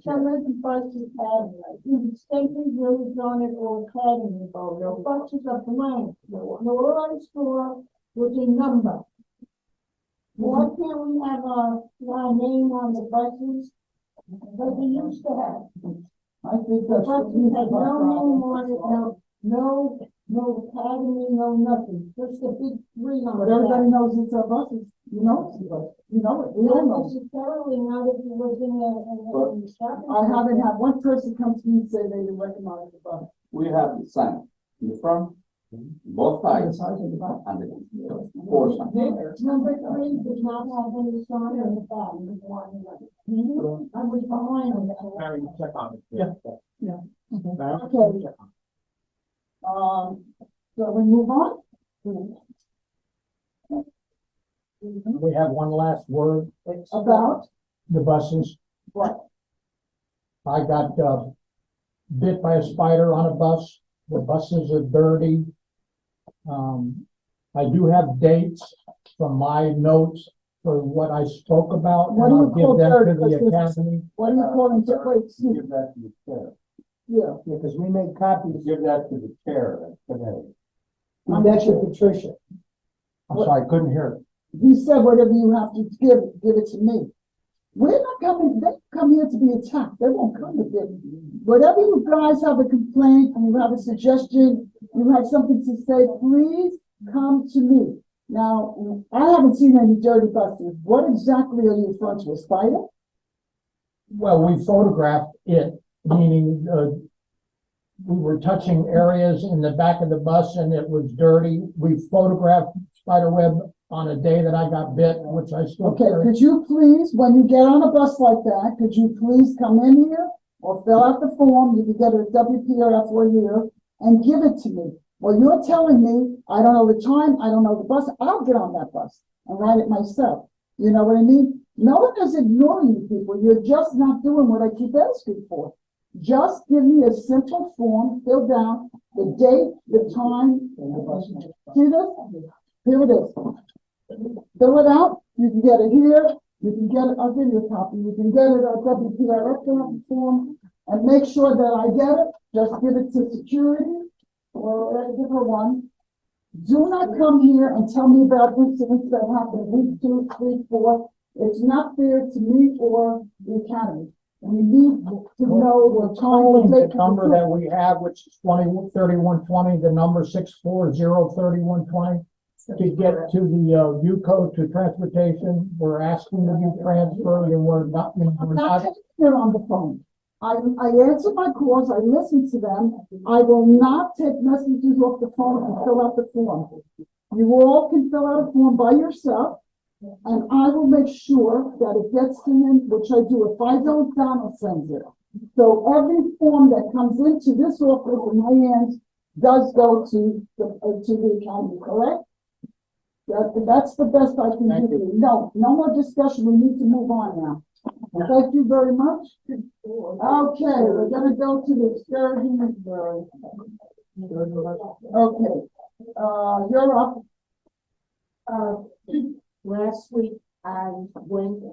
Some of the buses have, either Stately Village on it or Academy Road, or buses are blank, no on store with a number. Why can't we have our name on the buses that we used to have? I think The that's. buses had no name on it, no academy, no nothing, just a big three on But it. everybody knows it's our buses. You know it's a bus. You know it. We all Not know. necessarily, not if it was in a shopping. I haven't had one person come to me and say they didn't recognize the bus. We have the sign in the front, both sides, and the four signs. Number 3 did not have any sign on the back. I was behind it. Mary, check on it. Yeah. Okay. So we move on? We have one last word, About the buses. what? I got, bit by a spider on a bus, the buses are dirty. I do have dates from my notes for what I spoke about, What and do you I'll give call them to dirty? the Because academy. What do you call them? Wait, excuse me. Give that to the chair. Yeah. Because we make copies. Give that to the chair today. That's your Patricia. I'm sorry, I couldn't hear it. He said whatever you have to give it to me. We're not coming, they come here to be attacked, they won't come to this. Whatever you guys have a complaint, and you have a suggestion, you have something to say, please come to me. Now, I haven't seen any dirty buses. What exactly are you referring to, a spider? Well, we photographed it, meaning, we were touching areas in the back of the bus and it was dirty. We photographed spider web on a day that I got bit, which I still Okay, carry. could you please, when you get on a bus like that, could you please come in here or fill out the form, you can get a WPRF for a year, and give it to me. Well, you're telling me, I don't know the time, I don't know the bus, I'll get on that bus and ride it myself. You know what I mean? No one is ignoring you people, you're just not doing what I keep asking for. Just give me a simple form, fill down the date, the time. See this? Here it is. Fill it out, you can get it here, you can get it, I'll give you a copy, you can get it at WPRF form, and make sure that I get it, just give it to security, or give her one. Do not come here and tell me about incidents that happened week 2, 3, 4. It's not fair to me or the academy. We need to know the time. The number that we have, which is 3120, the number 6403120. To get to the UCO to transportation, we're asking to be transferred and we're not. I'm not taking it on the phone. I answer my calls, I listen to them. I will not take messages off the phone and fill out the form. You all can fill out a form by yourself, and I will make sure that it gets to him, which I do. If I don't, Donald sends it. So every form that comes into this office in my hands does go to the academy, correct? That's the best I can do. No more discussion. We need to move on now. Thank you very much. Okay, we're gonna go to the excursion. Okay, you're up. Last week, I went,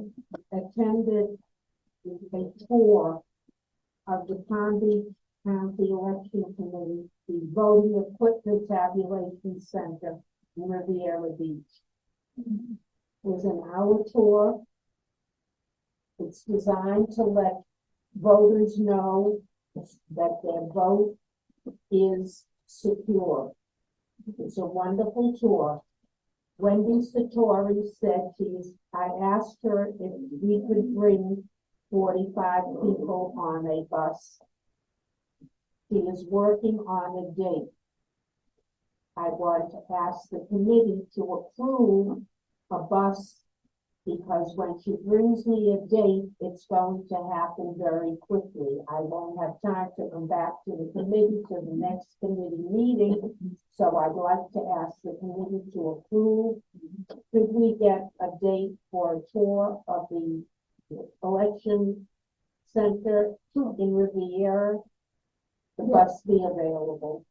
attended a tour of the Palm Beach County Election Committee, the voting equipment tabulation center in Riviera Beach. It was an hour tour. It's designed to let voters know that their vote is secure. It's a wonderful tour. Wendy Satori said I asked her if we could bring 45 people on a bus. She is working on a date. I want to ask the committee to approve a bus, because when she brings me a date, it's going to happen very quickly. I won't have time to come back to the committee to the next committee meeting. So I'd like to ask the committee to approve. Could we get a date for a tour of the election center in Riviera? The bus be available.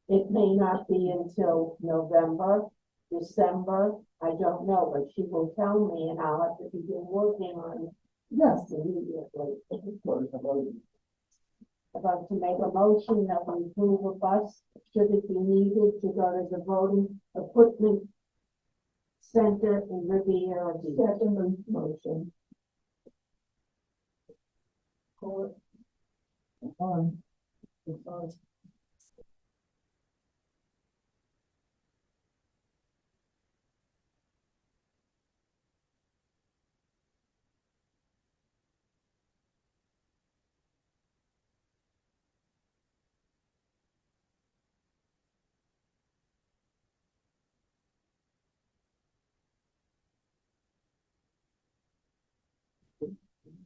It may not be until November, December, I don't know, but she will tell me, and I'll have to begin working on it. Yes, immediately. I'd like to make a motion that we approve a bus, should it be needed, to go to the voting equipment center in Riviera Beach. Second motion.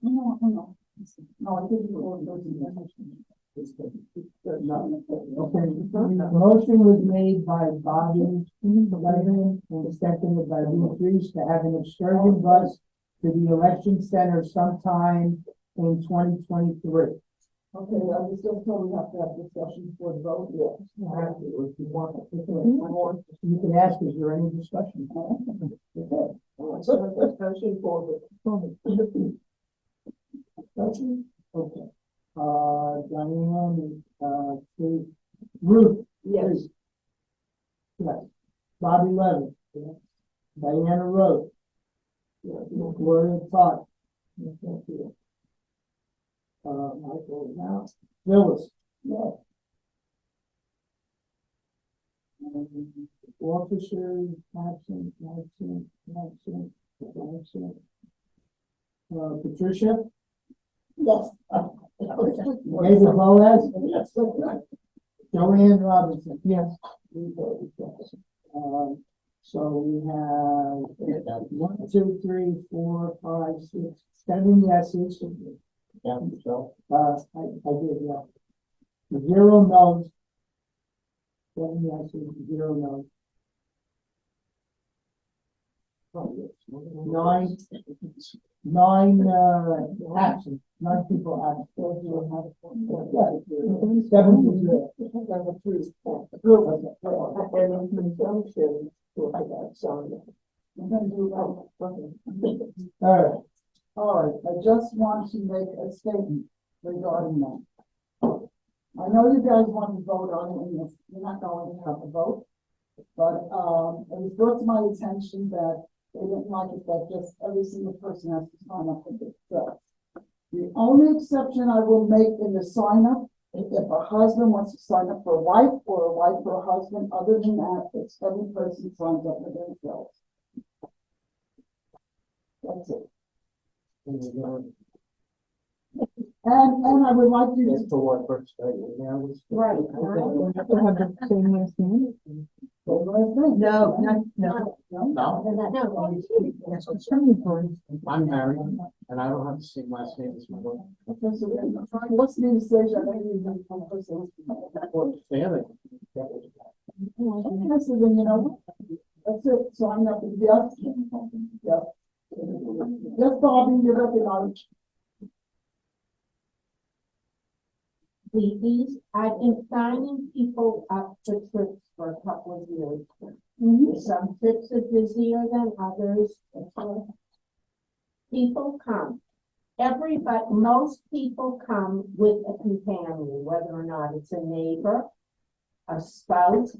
No, I didn't all those in Okay, the motion was made by Bobby Levin and seconded by Beatrice to have an excursion bus to the election center sometime in 2023. Okay, I was just told we have to have discussion before the vote. Yes. If you want, you can ask, is there any discussion? Discussion for Okay. Diane, Ruth. Yes. Yes. Bobby Levin. Yes. Diana Rose. Gloria Todd. Michael now, Phyllis. No. Officer, absent. Patricia? Yes. David Boaz? Yes. Joanne Robinson? Yes. So we have 1, 2, 3, 4, 5, 6, 7 yeses. Yeah, so, I did, yeah. 0 no's. 7 yeses, 0 no's. 9 absent, 9 people absent. 7 to 0. All right, I just want to make a statement regarding that. I know you guys want to vote on it, and you're not going to have a vote. But, it was brought to my attention that they didn't like it that just every single person has to sign up for themselves. The only exception I will make in the sign up, if a husband wants to sign up for a wife or a wife for a husband, other than that, it's every person signs up for themselves. That's it. And I would like you to. For what first, now it's. Right. No, no. I'm married, and I don't have the same last name as my wife. Okay, so then, what's the decision? I think you need one person. Or family. Okay, so then, you know, that's it, so I'm not, yes, yes. Yes, Bobby, you're recognized. These, I've been signing people up for trips for a couple of years. Some trips are busier than others. People come. Most people come with a companion, whether or not it's a neighbor, a spouse,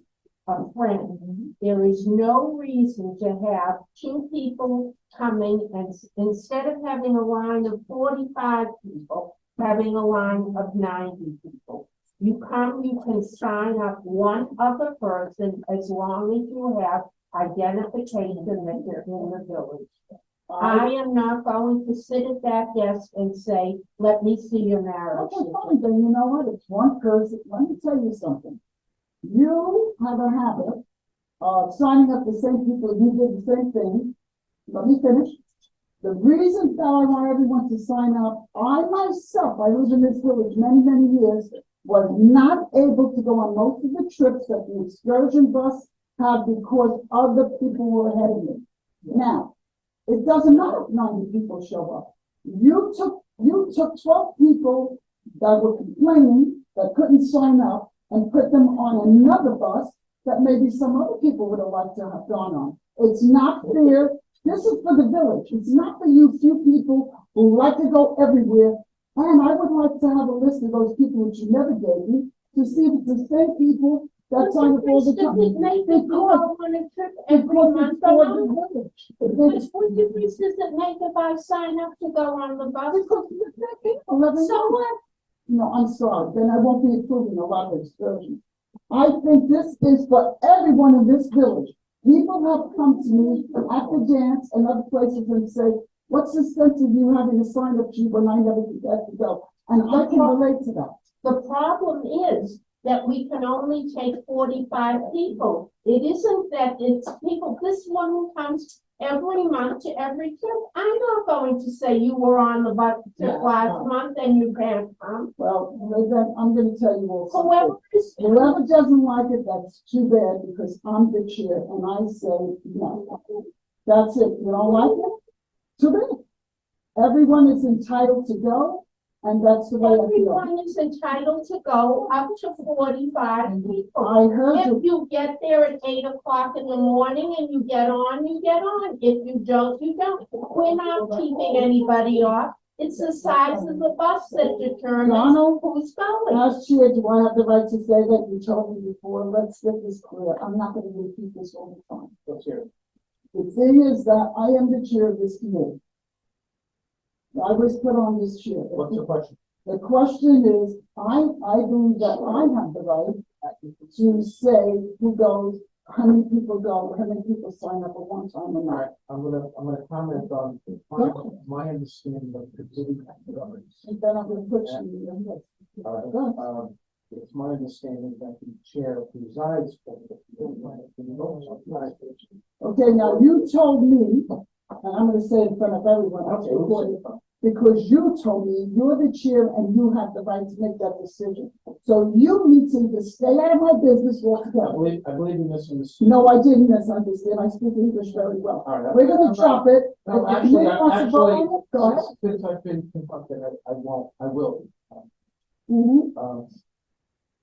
a friend. There is no reason to have 2 people coming and instead of having a line of 45 people, having a line of 90 people. You come, you can sign up one other person as long as you have identification that you're in the village. I am not going to sit at that desk and say, let me see your marriage. Okay, fine, then you know what, it's one person, let me tell you something. You have a habit of signing up the same people, you did the same thing. Let me finish. The reason that I want everyone to sign up, I myself, I lived in this village many, many years, was not able to go on most of the trips that the excursion bus had because other people were ahead of me. Now, it doesn't matter if 90 people show up. You took 12 people that were complaining, that couldn't sign up, and put them on another bus that maybe some other people would have liked to have gone on. It's not fair. This is for the village. It's not for you few people who like to go everywhere. And I would like to have a list of those people which you never gave me to see if it's the same people that sign up all the time. Make them go on a trip every month. What's the difference does it make if I sign up to go on the bus? So what? No, I'm sorry, then I won't be approving a lot of excursions. I think this is for everyone in this village. People have come to me at the dance and other places and say, what's the sense of you having a sign up sheet when I never get to go? And I can relate to that. The problem is that we can only take 45 people. It isn't that it's people, this woman comes every month to every trip. I'm not going to say you were on the bus trip last month and you can't come. Well, then I'm gonna tell you also. Whoever doesn't like it, that's too bad because I'm the chair and I say no. That's it. You don't like it? Too bad. Everyone is entitled to go. And that's the way I feel. Everyone is entitled to go up to 45 people. I heard If you. you get there at 8 o'clock in the morning and you get on, you get on. If you don't, you don't. We're not keeping anybody off. It's the size of the bus that determines Donald, who's going. as chair, do I have the right to say that you told me before? Let's get this clear. I'm not gonna repeat this all the time. Let's hear it. The thing is that I am the chair of this committee. I was put on this chair. What's the question? The question is, I believe that I have the right to say who goes, how many people go, how many people sign up at one time or All right, not. I'm gonna comment on my understanding of the city governance. And then I'm gonna put you in this. It's my understanding that the chair presides over the. Okay, now you told me, and I'm gonna say it in front of everyone, Okay, recorded, because you told me you're the chair and you have the right to make that decision. So you need to either stay out of my business altogether. I believe you misunderstood. No, I didn't misunderstand. I speak English very well. All right. We're gonna chop it. No, If the actually, committee wants to vote on it, go ahead. since I've been conducted, I will. Mhm.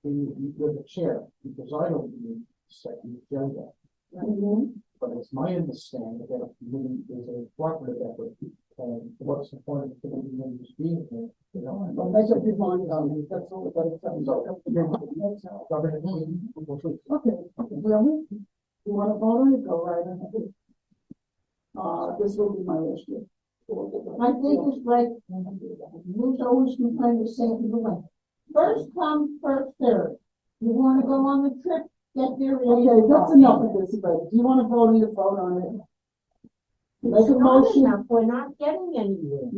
You're the chair, because I don't need to set the agenda. Mhm. But it's my understanding that a committee is a cooperative effort, and what's the point of the committee members being here? You know, Well, make up your mind on it. That's all it does. governance meeting, Okay, really? You wanna vote on it? Go right ahead. This will be my last year. I think it's like, we always can kind of say to the way. First come, first served. You wanna go on the trip, get there. Okay, that's enough of this, but do you wanna vote on it, vote on it? Make a motion. We're not getting anywhere.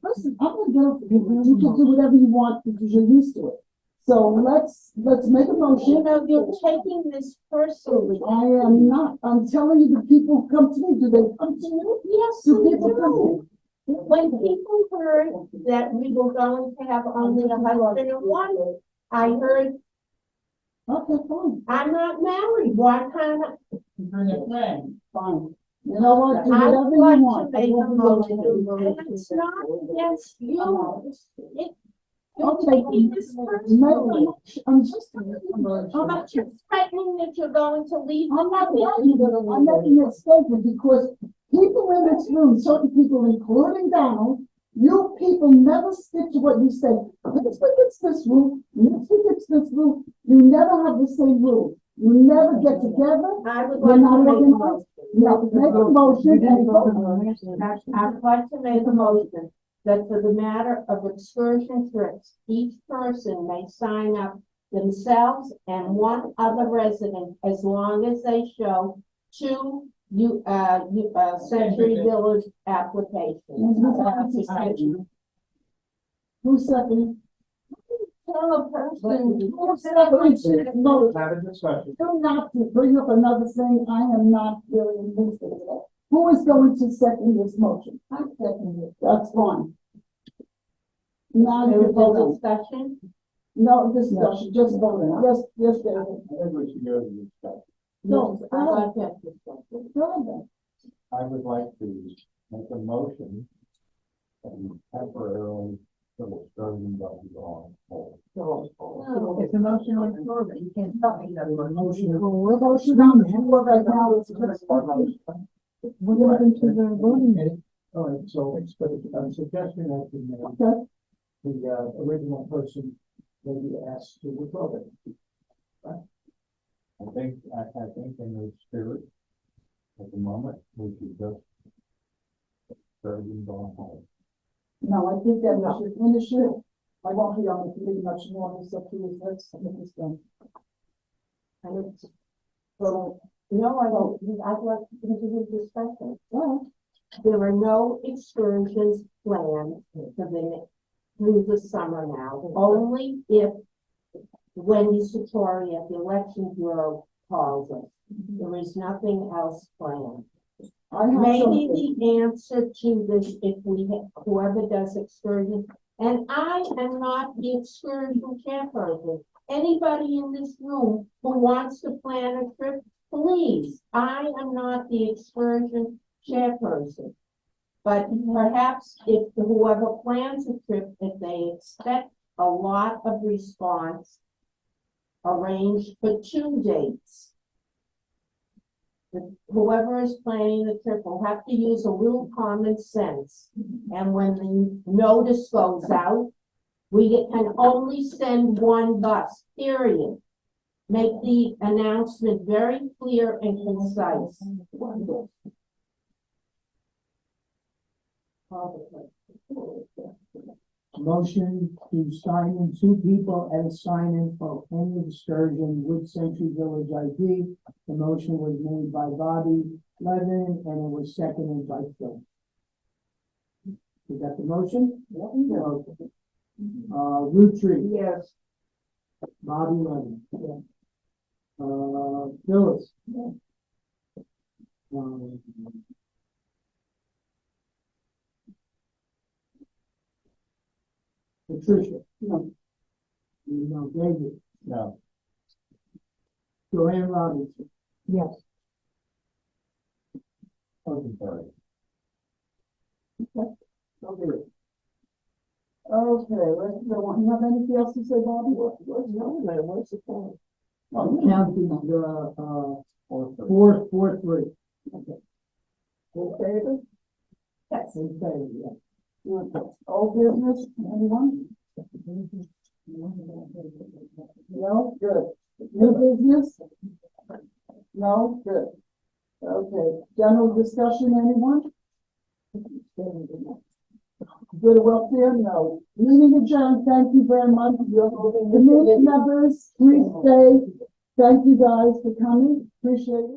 Listen, I'm gonna get up for you. You can do whatever you want because you're used to it. So let's make a You motion. know, you're taking this personally. I am not, I'm telling you, the people come to me. Do they come to you? Yes, Do we people come to do. you? When people heard that we were going to have only a husband and wife, I heard, Okay, fine, I'm not married, why can't I? Bring a friend. fine. You know what? Do I whatever you want want. to I make a won't be motion, voting. and it's not against you. You're Okay. taking this Make a personally. motion. I'm just making a motion. How about you threatening that you're going to leave? I'm not making it, I'm making a statement because people in this room, certain people, including Donald, you people never stick to what you say. This week it's this rule, next week it's this rule. You never have the same rule. You never get together. I would You're like not to make a organized. motion. No, make a motion and vote. I'd like to make a motion that for the matter of excursion trips, each person may sign up themselves and one other resident as long as they show two Century Village applications. Who's second? Tell a person. Who's second? No, have a discussion. do not to bring up another thing. I am not really interested in that. Who is going to second this motion? I'm seconding it. That's fine. Now There you was vote a on. discussion. No discussion, just voting. Yes, David. I think we should go to the discussion. No, I like that discussion. Go ahead. I would like to make a motion that we temporarily put a starting button on hold. It's a motion on the floor, but you can't stop me. We're motion on the floor right now. It's just. We're going to the voting meeting. All right, so it's a suggestion has been made. Okay. The original person may be asked to withdraw it. I think in the spirit, at the moment, we should just starting on hold. No, I think that we should finish it. I won't be on the committee much more, it's up to you, let's get this done. And it's, so, No, I don't. I'd like to continue the discussion. well, There are no excursions planned through the summer now, only if Wendy Satori at the Election Bureau calls us. There is nothing else planned. I have Maybe something. the answer to this, if we, whoever does excursion, and I am not the excursion chairperson. Anybody in this room who wants to plan a trip, please, I am not the excursion chairperson. But perhaps if whoever plans a trip, if they expect a lot of response, arrange for 2 dates. Whoever is planning the trip will have to use a little common sense. And when the notice goes out, we can only send one bus, period. make the announcement very clear and concise. Motion to sign in 2 people as sign in for any excursion with Century Village ID. The motion was made by Bobby Levin and it was seconded by Phil. You got the motion? Yeah. Root Tree, Yes. Bobby Levin. Phyllis. Patricia. No. No, David. No, Joanne Robinson. Yes. motion carried. Okay, let's go on. You have anything else to say, Bobby? What's the point? Counting the, four, three. In favor? Yes. In favor, yeah. Okay. Old business, anyone? No, good. New business? No, good. Okay, general discussion, anyone? Good welfare, no. Meeting adjourned, thank you very much. Committee members, please stay. Thank you guys for coming, appreciate it.